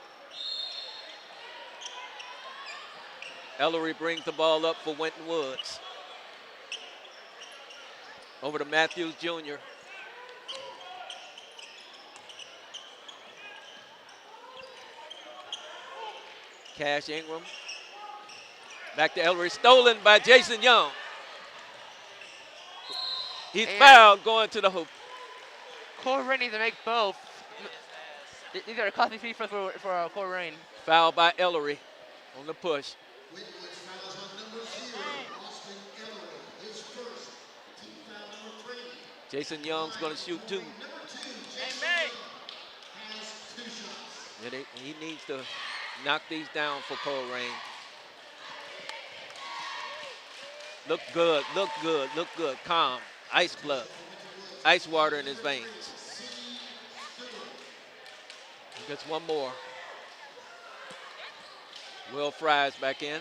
Ellery brings the ball up for Winton Woods. Over to Matthews Jr. Cash Ingram. Back to Ellery, stolen by Jason Young. He's fouled going to the hoop. Colerain needs to make both. These are costly free throws for Colerain. Foul by Ellery on the push. Winton Woods fouls on number 0, Austin Ellery, his first, team foul number 3. Jason Young's going to shoot 2. Number 2, Jason Young has 2 shots. Yeah, he needs to knock these down for Colerain. Look good, look good, look good. Calm, ice blood, ice water in his veins. He gets one more. Will Fry's back in.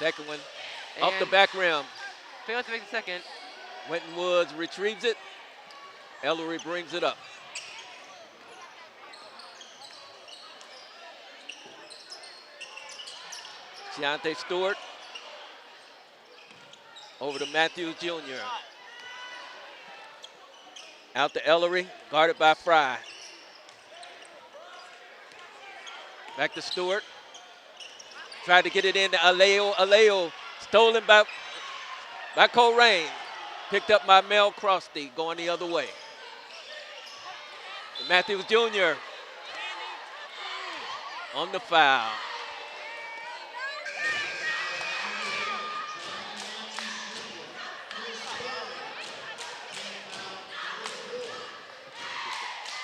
Second one, off the back rim. Fails to make the second. Winton Woods retrieves it. Ellery brings it up. Keontae Stewart. Over to Matthews Jr. Out to Ellery, guarded by Fry. Back to Stewart. Tried to get it into Aleo. Aleo stolen by Colerain. Picked up by Mel Crosty, going the other way. Matthews Jr. on the foul.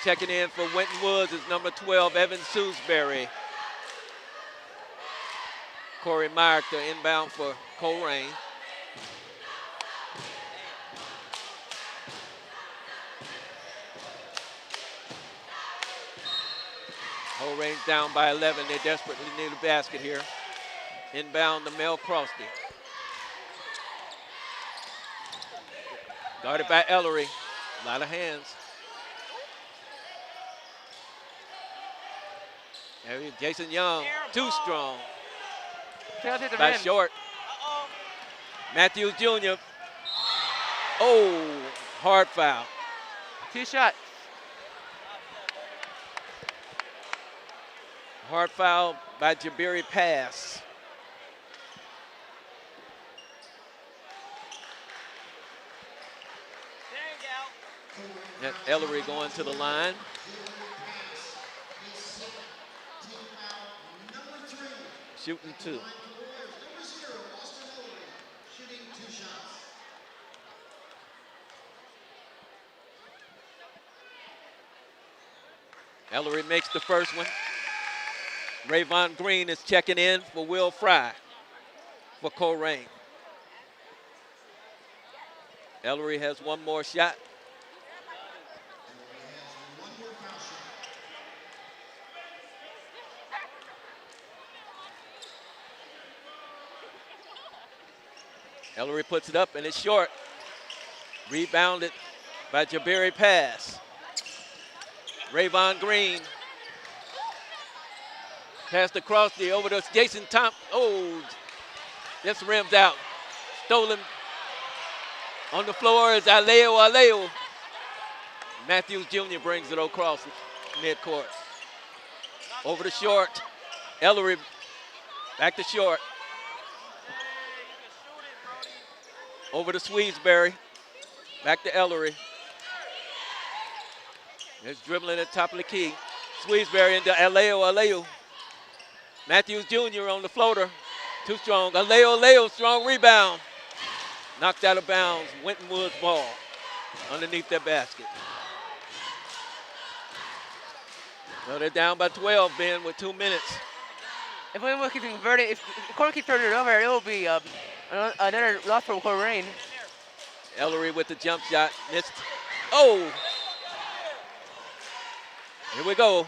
Checking in for Winton Woods is number 12, Evan Sewsbury. Corey Meyer to inbound for Colerain. Colerain's down by 11. They desperately need a basket here. Inbound to Mel Crosty. Guarded by Ellery. A lot of hands. There he is, Jason Young, too strong. By Short. Matthews Jr. Oh, hard foul. 2 shots. Hard foul by Jabiri Pass. And Ellery going to the line. Shooting 2. Number 0, Austin Ellery, shooting 2 shots. Ellery makes the first one. Rayvon Green is checking in for Will Fry for Colerain. Ellery has one more shot. Ellery puts it up and it's short. Rebounded by Jabari Pass. Rayvon Green. Passed across the over to Jason Thompson. Oh, this rims out. Stolen on the floor is Aleo. Matthews Jr. brings it across midcourt. Over to Short. Ellery back to Short. Over to Sweetsbury. Back to Ellery. There's dribbling at the top of the key. Sweetsbury into Aleo. Matthews Jr. on the floater. Too strong. Aleo, strong rebound. Knocked out of bounds. Winton Woods ball underneath their basket. So they're down by 12, Ben, with 2 minutes. If Winton Woods keeps converting, if Colerain keeps turning it over, it will be another loss for Colerain. Ellery with the jump shot. Missed. Oh! Here we go.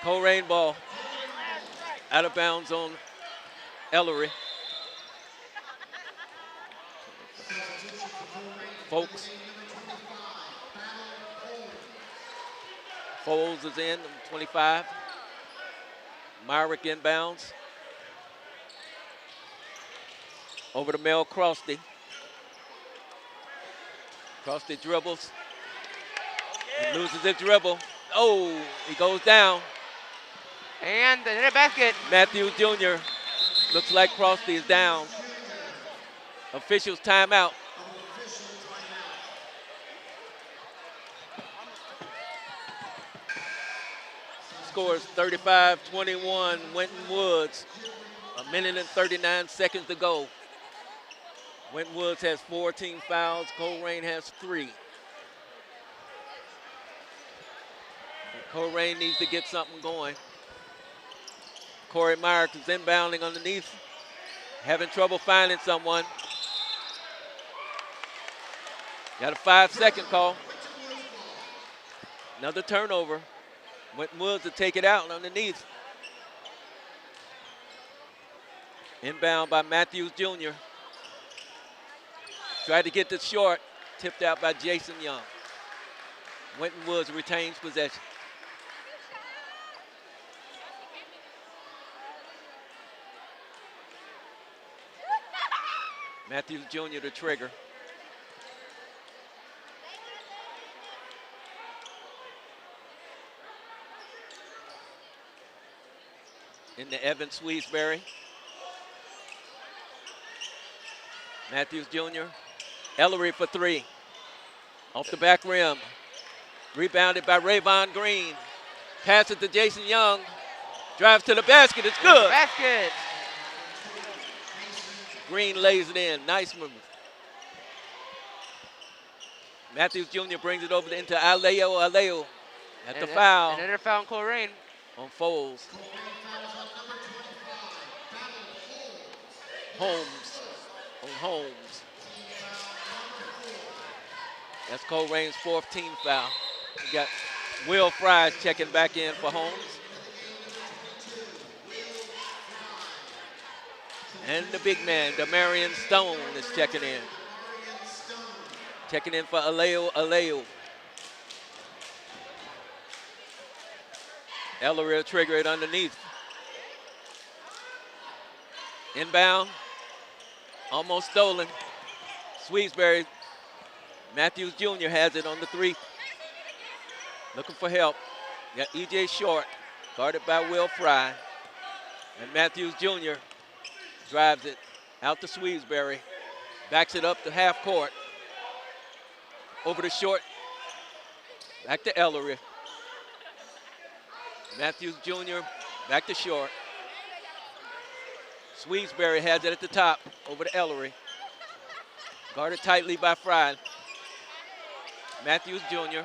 Colerain ball. Out of bounds on Ellery. Folks. Foles is in, 25. Myrick inbounds. Over to Mel Crosty. Crosty dribbles. He loses his dribble. Oh, he goes down. And another basket. Matthews Jr. Looks like Crosty is down. Officials timeout. Scores 35-21, Winton Woods. A minute and 39 seconds to go. Winton Woods has 14 fouls. Colerain has 3. Colerain needs to get something going. Corey Myers is inbounding underneath. Having trouble finding someone. Got a 5-second call. Another turnover. Winton Woods to take it out underneath. Inbound by Matthews Jr. Tried to get this short. Tipped out by Jason Young. Winton Woods retains possession. Matthews Jr. to trigger. Into Evan Sweetsbury. Matthews Jr. Ellery for 3. Off the back rim. Rebounded by Rayvon Green. Pass it to Jason Young. Drives to the basket. It's good. Basket. Green lays it in. Nice move. Matthews Jr. brings it over into Aleo. At the foul. Another foul on Colerain. On Foles. Holmes. That's Colerain's 4th team foul. We got Will Fry checking back in for Holmes. And the big man, Demarion Stone, is checking in. Checking in for Aleo. Ellery will trigger it underneath. Inbound. Almost stolen. Sweetsbury. Matthews Jr. has it on the 3. Looking for help. Got E.J. Short, guarded by Will Fry. And Matthews Jr. drives it out to Sweetsbury. Backs it up to half court. Over to Short. Back to Ellery. Matthews Jr. back to Short. Sweetsbury has it at the top. Over to Ellery. Guarded tightly by Fry. Matthews Jr.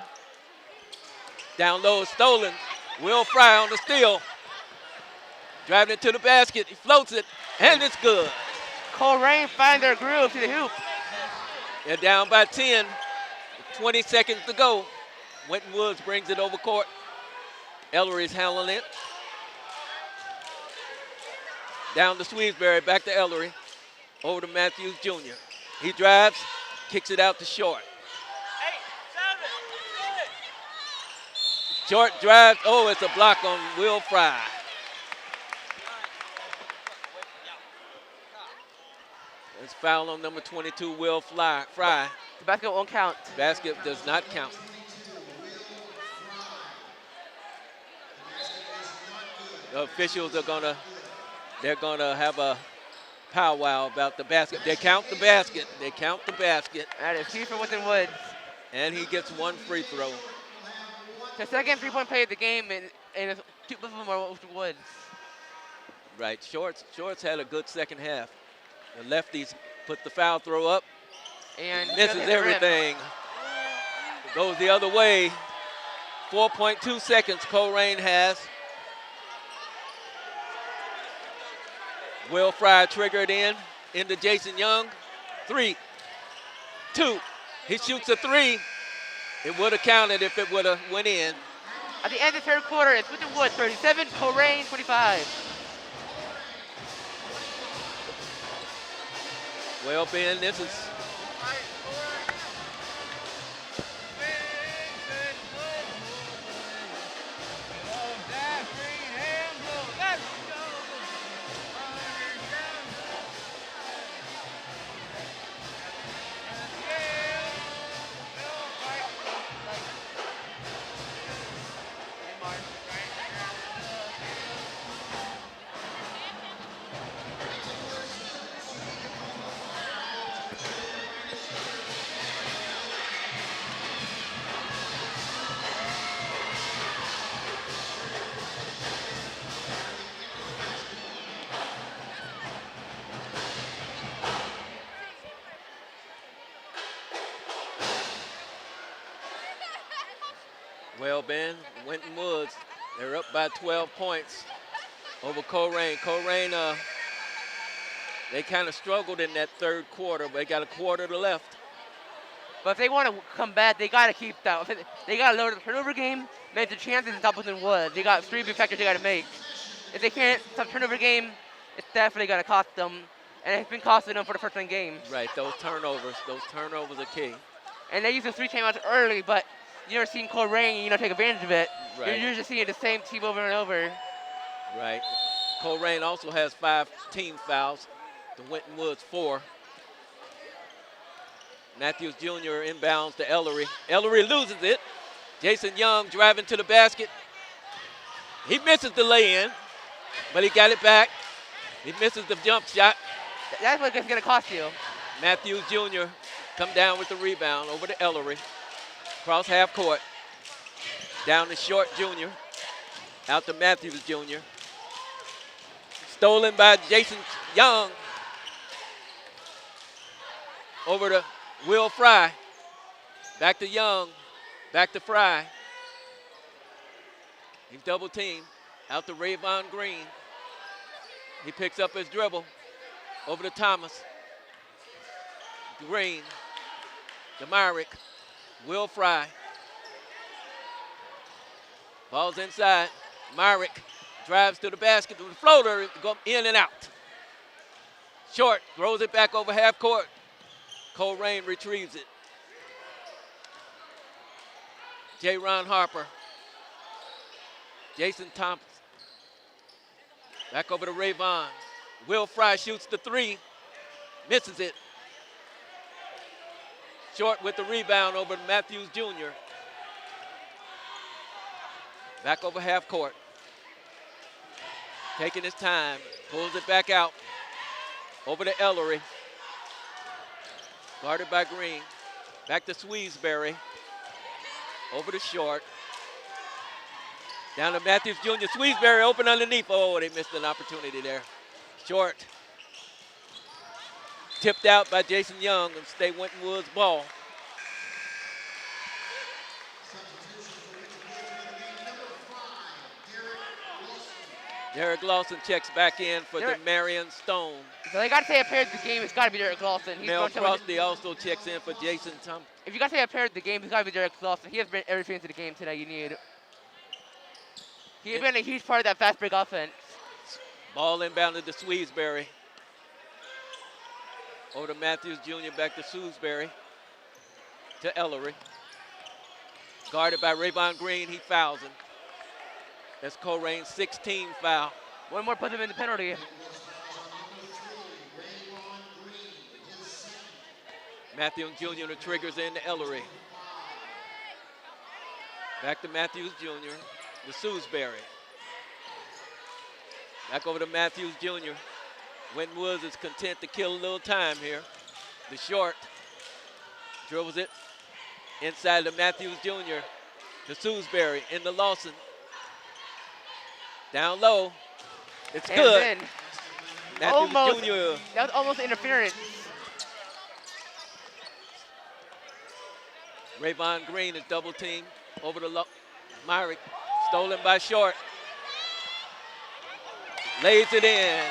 Down low, stolen. Will Fry on the steal. Driving it to the basket. He floats it, and it's good. Colerain find their groove to the hoop. They're down by 10. 20 seconds to go. Winton Woods brings it over court. Ellery's handling it. Down to Sweetsbury, back to Ellery. Over to Matthews Jr. He drives, kicks it out to Short. Short drives. Oh, it's a block on Will Fry. It's foul on number 22, Will Fry. The basket won't count. Basket does not count. The officials they're gonna have a powwow about the basket. They count the basket. They count the basket. That is key for Winton Woods. And he gets one free throw. The second 3-point play of the game, and it's two of them are Winton Woods. Right, Shorts had a good second half. The lefties put the foul throw up. And Misses everything. Goes the other way. 4.2 seconds Colerain has. Will Fry triggered into Jason Young. 3, 2. He shoots a 3. It would have counted if it would have went in. At the end of the third quarter, it's Winton Woods 37, Colerain 25. Well, Ben, this is well, Ben, Winton Woods, they're up by 12 points over Colerain. Colerain, they kind of struggled in that third quarter, but they got a quarter left. But if they want to come back, they got to keep that. They got to lower the turnover game, make the chances and stop Winton Woods. They got 3 big factors they got to make. If they can't stop turnover game, it's definitely going to cost them. And it's been costing them for the first 10 games. Right, those turnovers are key. And they use the 3 timeouts early, but you're seeing Colerain, take advantage of it. Right. You're just seeing the same team over and over. Right. Colerain also has 5 team fouls. The Winton Woods 4. Matthews Jr. inbounds to Ellery. Ellery loses it. Jason Young driving to the basket. He misses the lay-in, but he got it back. He misses the jump shot. That's what it's going to cost you. Matthews Jr. come down with the rebound over to Ellery. Cross half court. Down to Short Jr. Out to Matthews Jr. Stolen by Jason Young. Over to Will Fry. Back to Young. Back to Fry. He's double teamed. Out to Rayvon Green. He picks up his dribble. Over to Thomas. Green. To Myrick. Will Fry. Ball's inside. Myrick drives to the basket with a floater. Go in and out. Short throws it back over half court. Colerain retrieves it. J. Ron Harper. Jason Thompson. Back over to Rayvon. Will Fry shoots the 3. Misses it. Short with the rebound over to Matthews Jr. Back over half court. Taking his time. Pulls it back out. Over to Ellery. Guarded by Green. Back to Sweesbury. Over to Short. Down to Matthews Jr. Sweesbury open underneath. Oh, they missed an opportunity there. Short. Tipped out by Jason Young and stay Winton Woods ball. Derek Lawson checks back in for the Marion Stone. So they got to say a player of the game. It's got to be Derek Lawson. Mel Frosty also checks in for Jason Thompson. If you got to say a player of the game, it's got to be Derek Lawson. He has been everything to the game today you need. He's been a huge part of that fast break offense. Ball inbounded to Sweesbury. Over to Matthews Jr., back to Sewsbury. To Ellery. Guarded by Rayvon Green, he fouls him. That's Colerain's 16th foul. One more puts him in the penalty. Matthews Jr. triggers in to Ellery. Back to Matthews Jr. to Sewsbury. Back over to Matthews Jr. Winton Woods is content to kill a little time here. The short dribbles it inside to Matthews Jr. to Sewsbury into Lawson. Down low. It's And good. then, Matthews almost. Jr. That was almost interference. Rayvon Green is double teamed over to Myrick. Stolen by Short. Lays it in.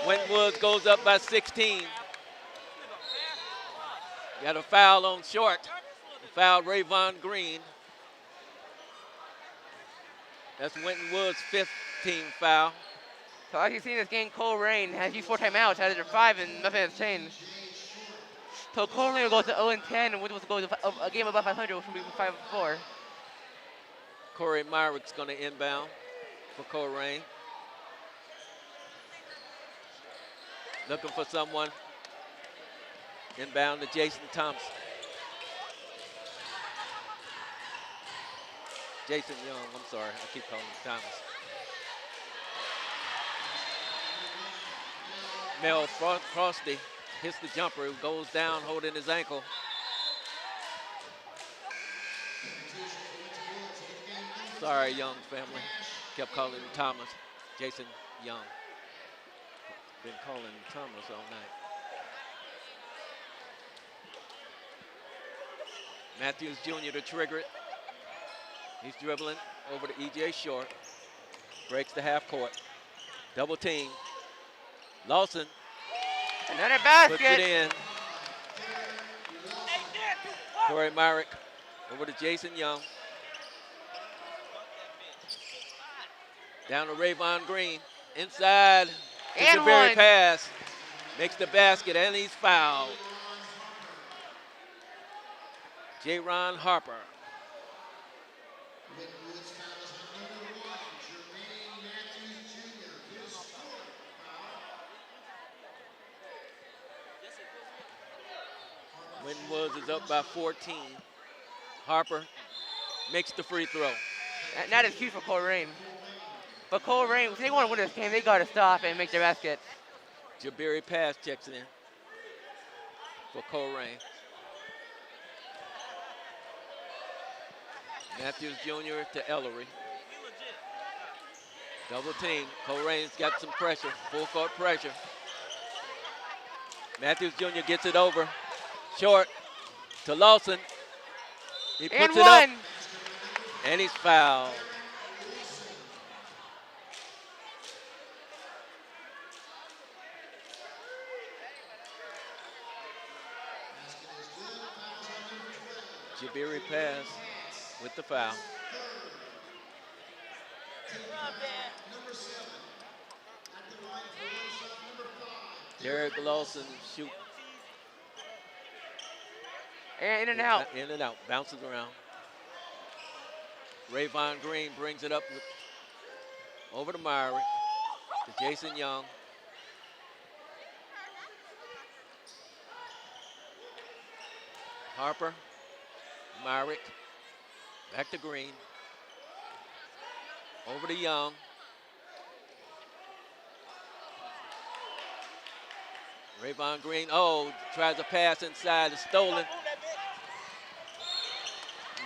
Winton Woods goes up by 16. Got a foul on Short. Fouled Rayvon Green. That's Winton Woods' 5th team foul. So as you see in this game, Colerain has used 4 timeouts, has their 5, and nothing has changed. So Colerain will go to 0-10, and Winton Woods will go to a game above 500, which will be 5-4. Corey Myrick's going to inbound for Colerain. Looking for someone. Inbound to Jason Thompson. Jason Young, I'm sorry, I keep calling him Thomas. Mel Frosty hits the jumper, who goes down holding his ankle. Sorry, Young family. Kept calling him Thomas. Jason Young. Been calling him Thomas all night. Matthews Jr. to trigger it. He's dribbling over to E.J. Short. Breaks the half court. Double team. Lawson Another puts it basket. in. Corey Myrick over to Jason Young. Down to Rayvon Green. Inside. It's And a very one. pass. Makes the basket and he's fouled. J-Ron Harper. Winwood's fouls on number 1, Jermaine Matthews Jr., his 4th foul. Winton Woods is up by 14. Harper makes the free throw. And that is huge for Colerain. But Colerain, if they want to win this game, they got to stop and make their basket. Jabiri Pass checks in for Colerain. Matthews Jr. to Ellery. Double team. Colerain's got some pressure, full court pressure. Matthews Jr. gets it over. Short to Lawson. He puts And it up, one. and he's fouled. Jabiri Pass with the foul. Derek Lawson shoot And in and out. in and out, bounces around. Rayvon Green brings it up over to Myrick, to Jason Young. Harper, Myrick, back to Green. Over to Young. Rayvon Green, tries to pass inside, it's stolen.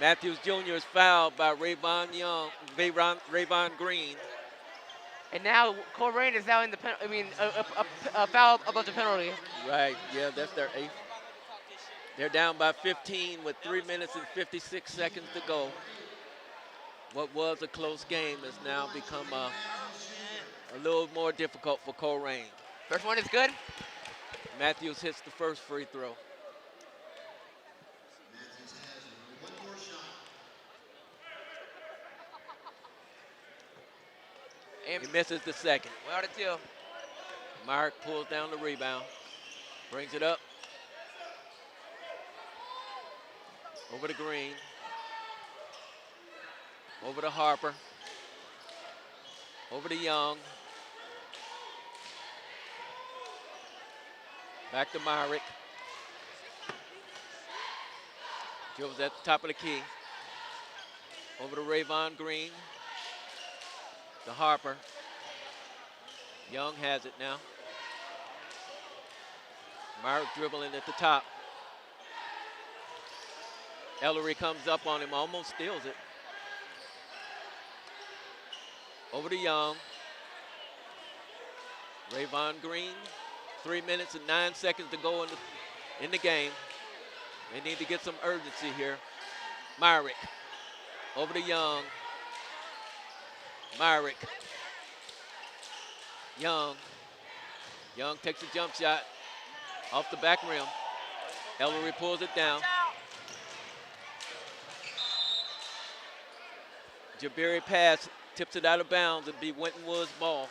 Matthews Jr. is fouled by Rayvon Green. And now Colerain is now in the a foul above the penalty. Right, yeah, that's their 8th. They're down by 15 with 3 minutes and 56 seconds to go. What was a close game has now become a little more difficult for Colerain. First one is good. Matthews hits the first free throw. Matthews has one more shot. And He misses the second. 1 out of 2. Mark pulls down the rebound. Brings it up. Over to Green. Over to Harper. Over to Young. Back to Myrick. Dribbles at the top of the key. Over to Rayvon Green. To Harper. Young has it now. Myrick dribbling at the top. Ellery comes up on him, almost steals it. Over to Young. Rayvon Green. 3 minutes and 9 seconds to go in the game. They need to get some urgency here. Myrick. Over to Young. Myrick. Young. Young takes a jump shot off the back rim. Ellery pulls it down. Jabari pass, tips it out of bounds and be Winton Woods ball.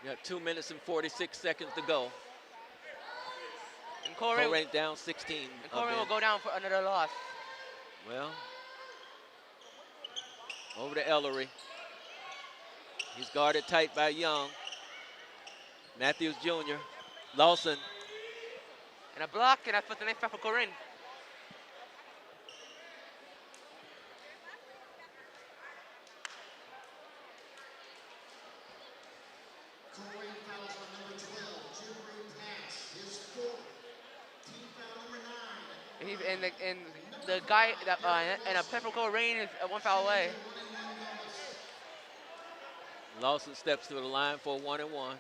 You got 2 minutes and 46 seconds to go. And Colerain down 16. And Colerain will go down for another loss. Well, over to Ellery. He's guarded tight by Young. Matthews Jr. Lawson. And a block, and that's what's the next foul for Colerain. Colerain fouls on number 12, Jabari pass, his fourth. Team foul number 9. And the guy that and a play for Colerain is 1 foul away. Lawson steps to the line for a 1-and-1.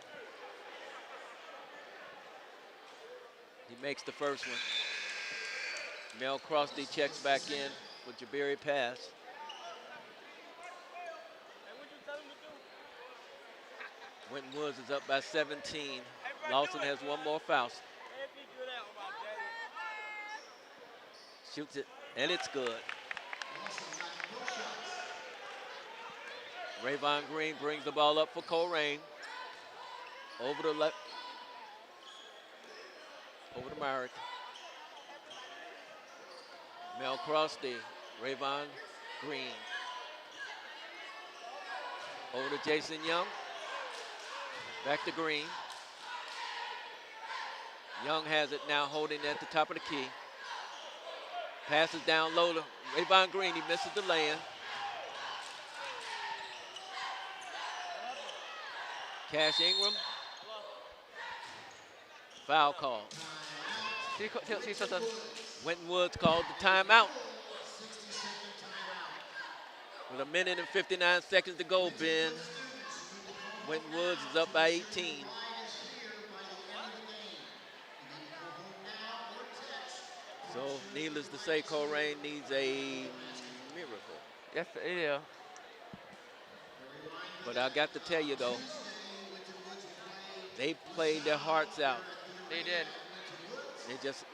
He makes the first one. Mel Crosby checks back in with Jabari pass. Winton Woods is up by 17. Lawson has one more foul. Shoots it, and it's good. Rayvon Green brings the ball up for Colerain. Over the left. Over to Myrick. Mel Crosby, Rayvon Green. Over to Jason Young. Back to Green. Young has it now, holding at the top of the key. Passes down low to Rayvon Green. He misses the lay-in. Cash Ingram. Foul call. Winton Woods called the timeout. With 1 minute and 59 seconds to go, Ben. Winton Woods is up by 18. So, needless to say, Colerain needs a miracle. Yes, yeah. But I got to tell you, though, they played their hearts out. They did. They just,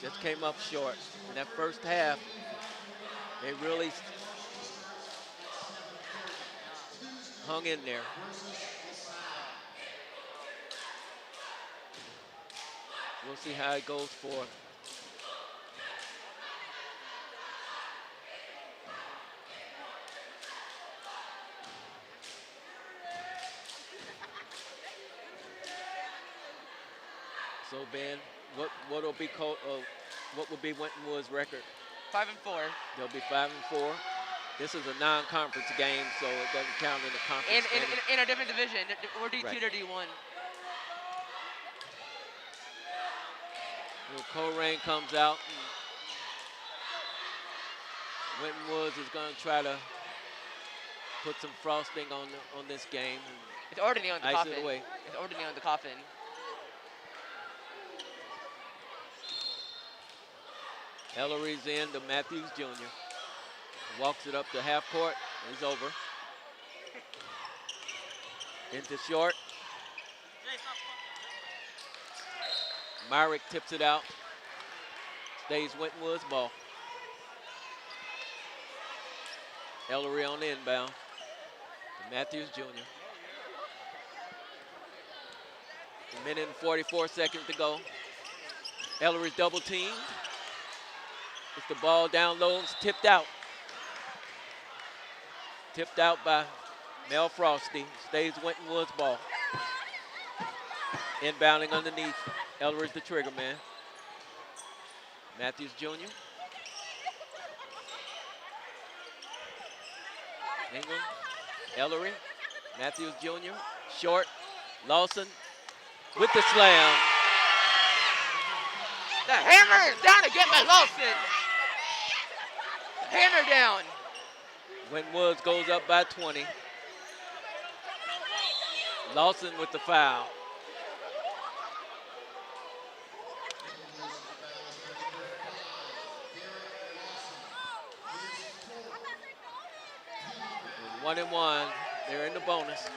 just came up short. In that first half, they really hung in there. We'll see how it goes for. So Ben, what will be what will be Winton Woods' record? 5-4. They'll be 5-4. This is a non-conference game, so it doesn't count in the conference. In a different division, we're D2 Right. to D1. Colerain comes out. Winton Woods is going to try to put some frosting on this game. It's ordinary on the Ice coffin. it away. It's ordinary on the coffin. Ellery's in to Matthews Jr. Walks it up to half court. He's over. Into short. Myrick tips it out. Stays Winton Woods ball. Ellery on the inbound to Matthews Jr. A minute and 44 seconds to go. Ellery's double teamed. It's the ball down low, it's tipped out. Tipped out by Mel Frosty. Stays Winton Woods ball. Inbounding underneath. Ellery's the trigger man. Matthews Jr. Ingram. Ellery. Matthews Jr. Short. Lawson with the slam. The hammer is down again by Lawson. Hammer down. Winton Woods goes up by 20. Lawson with the foul. With 1-1, they're in the bonus.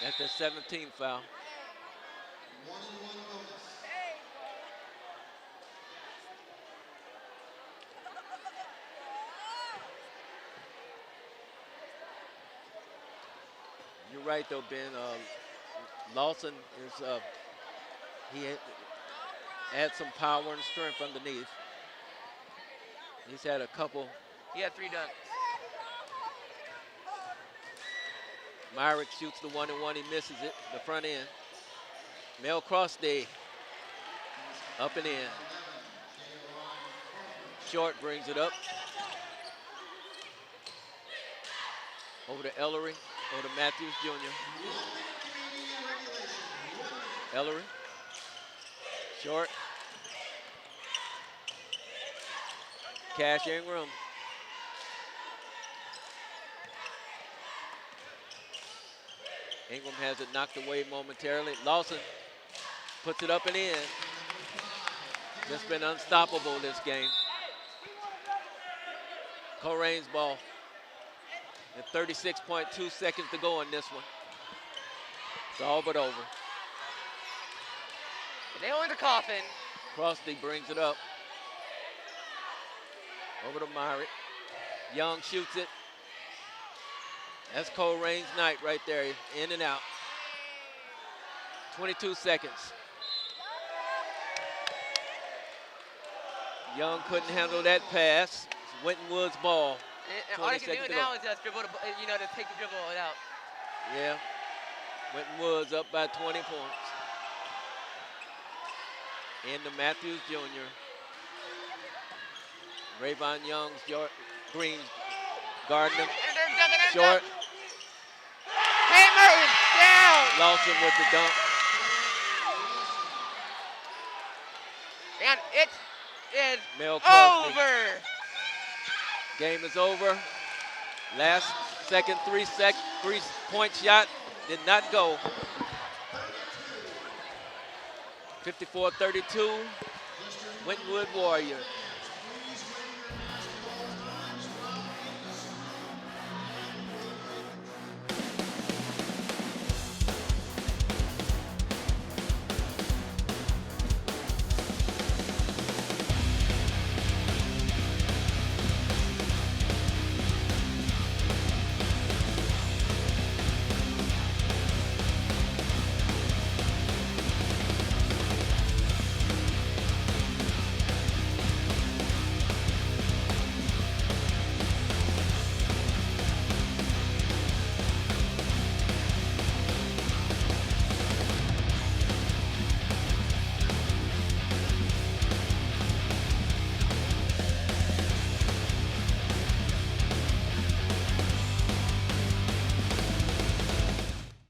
That's their 17th foul. You're right though, Ben. Lawson is he adds some power and strength underneath. He's had a couple. He had 3 dunks. Myrick shoots the 1-1. He misses it. The front end. Mel Crossday up and in. Short brings it up. Over to Ellery. Over to Matthews Jr. Ellery. Short. Cash Ingram. Ingram has it knocked away momentarily. Lawson puts it up and in. Just been unstoppable this game. Colerain's ball. And 36.2 seconds to go in this one. It's all but over. They own the coffin. Crosby brings it up. Over to Myrick. Young shoots it. That's Colerain's night right there. In and out. 22 seconds. Young couldn't handle that pass. It's Winton Woods' ball. And all they can do now is just dribble, to take the dribble out. Yeah. Winton Woods up by 20 points. Into Matthews Jr. Rayvon Young's Green's guarding him. Short. Hammer is down. Lawson with the dunk. And it is Mel Crosby. over. Game is over. Last second, 3-point shot did not go. 54-32, Winton Woods Warriors.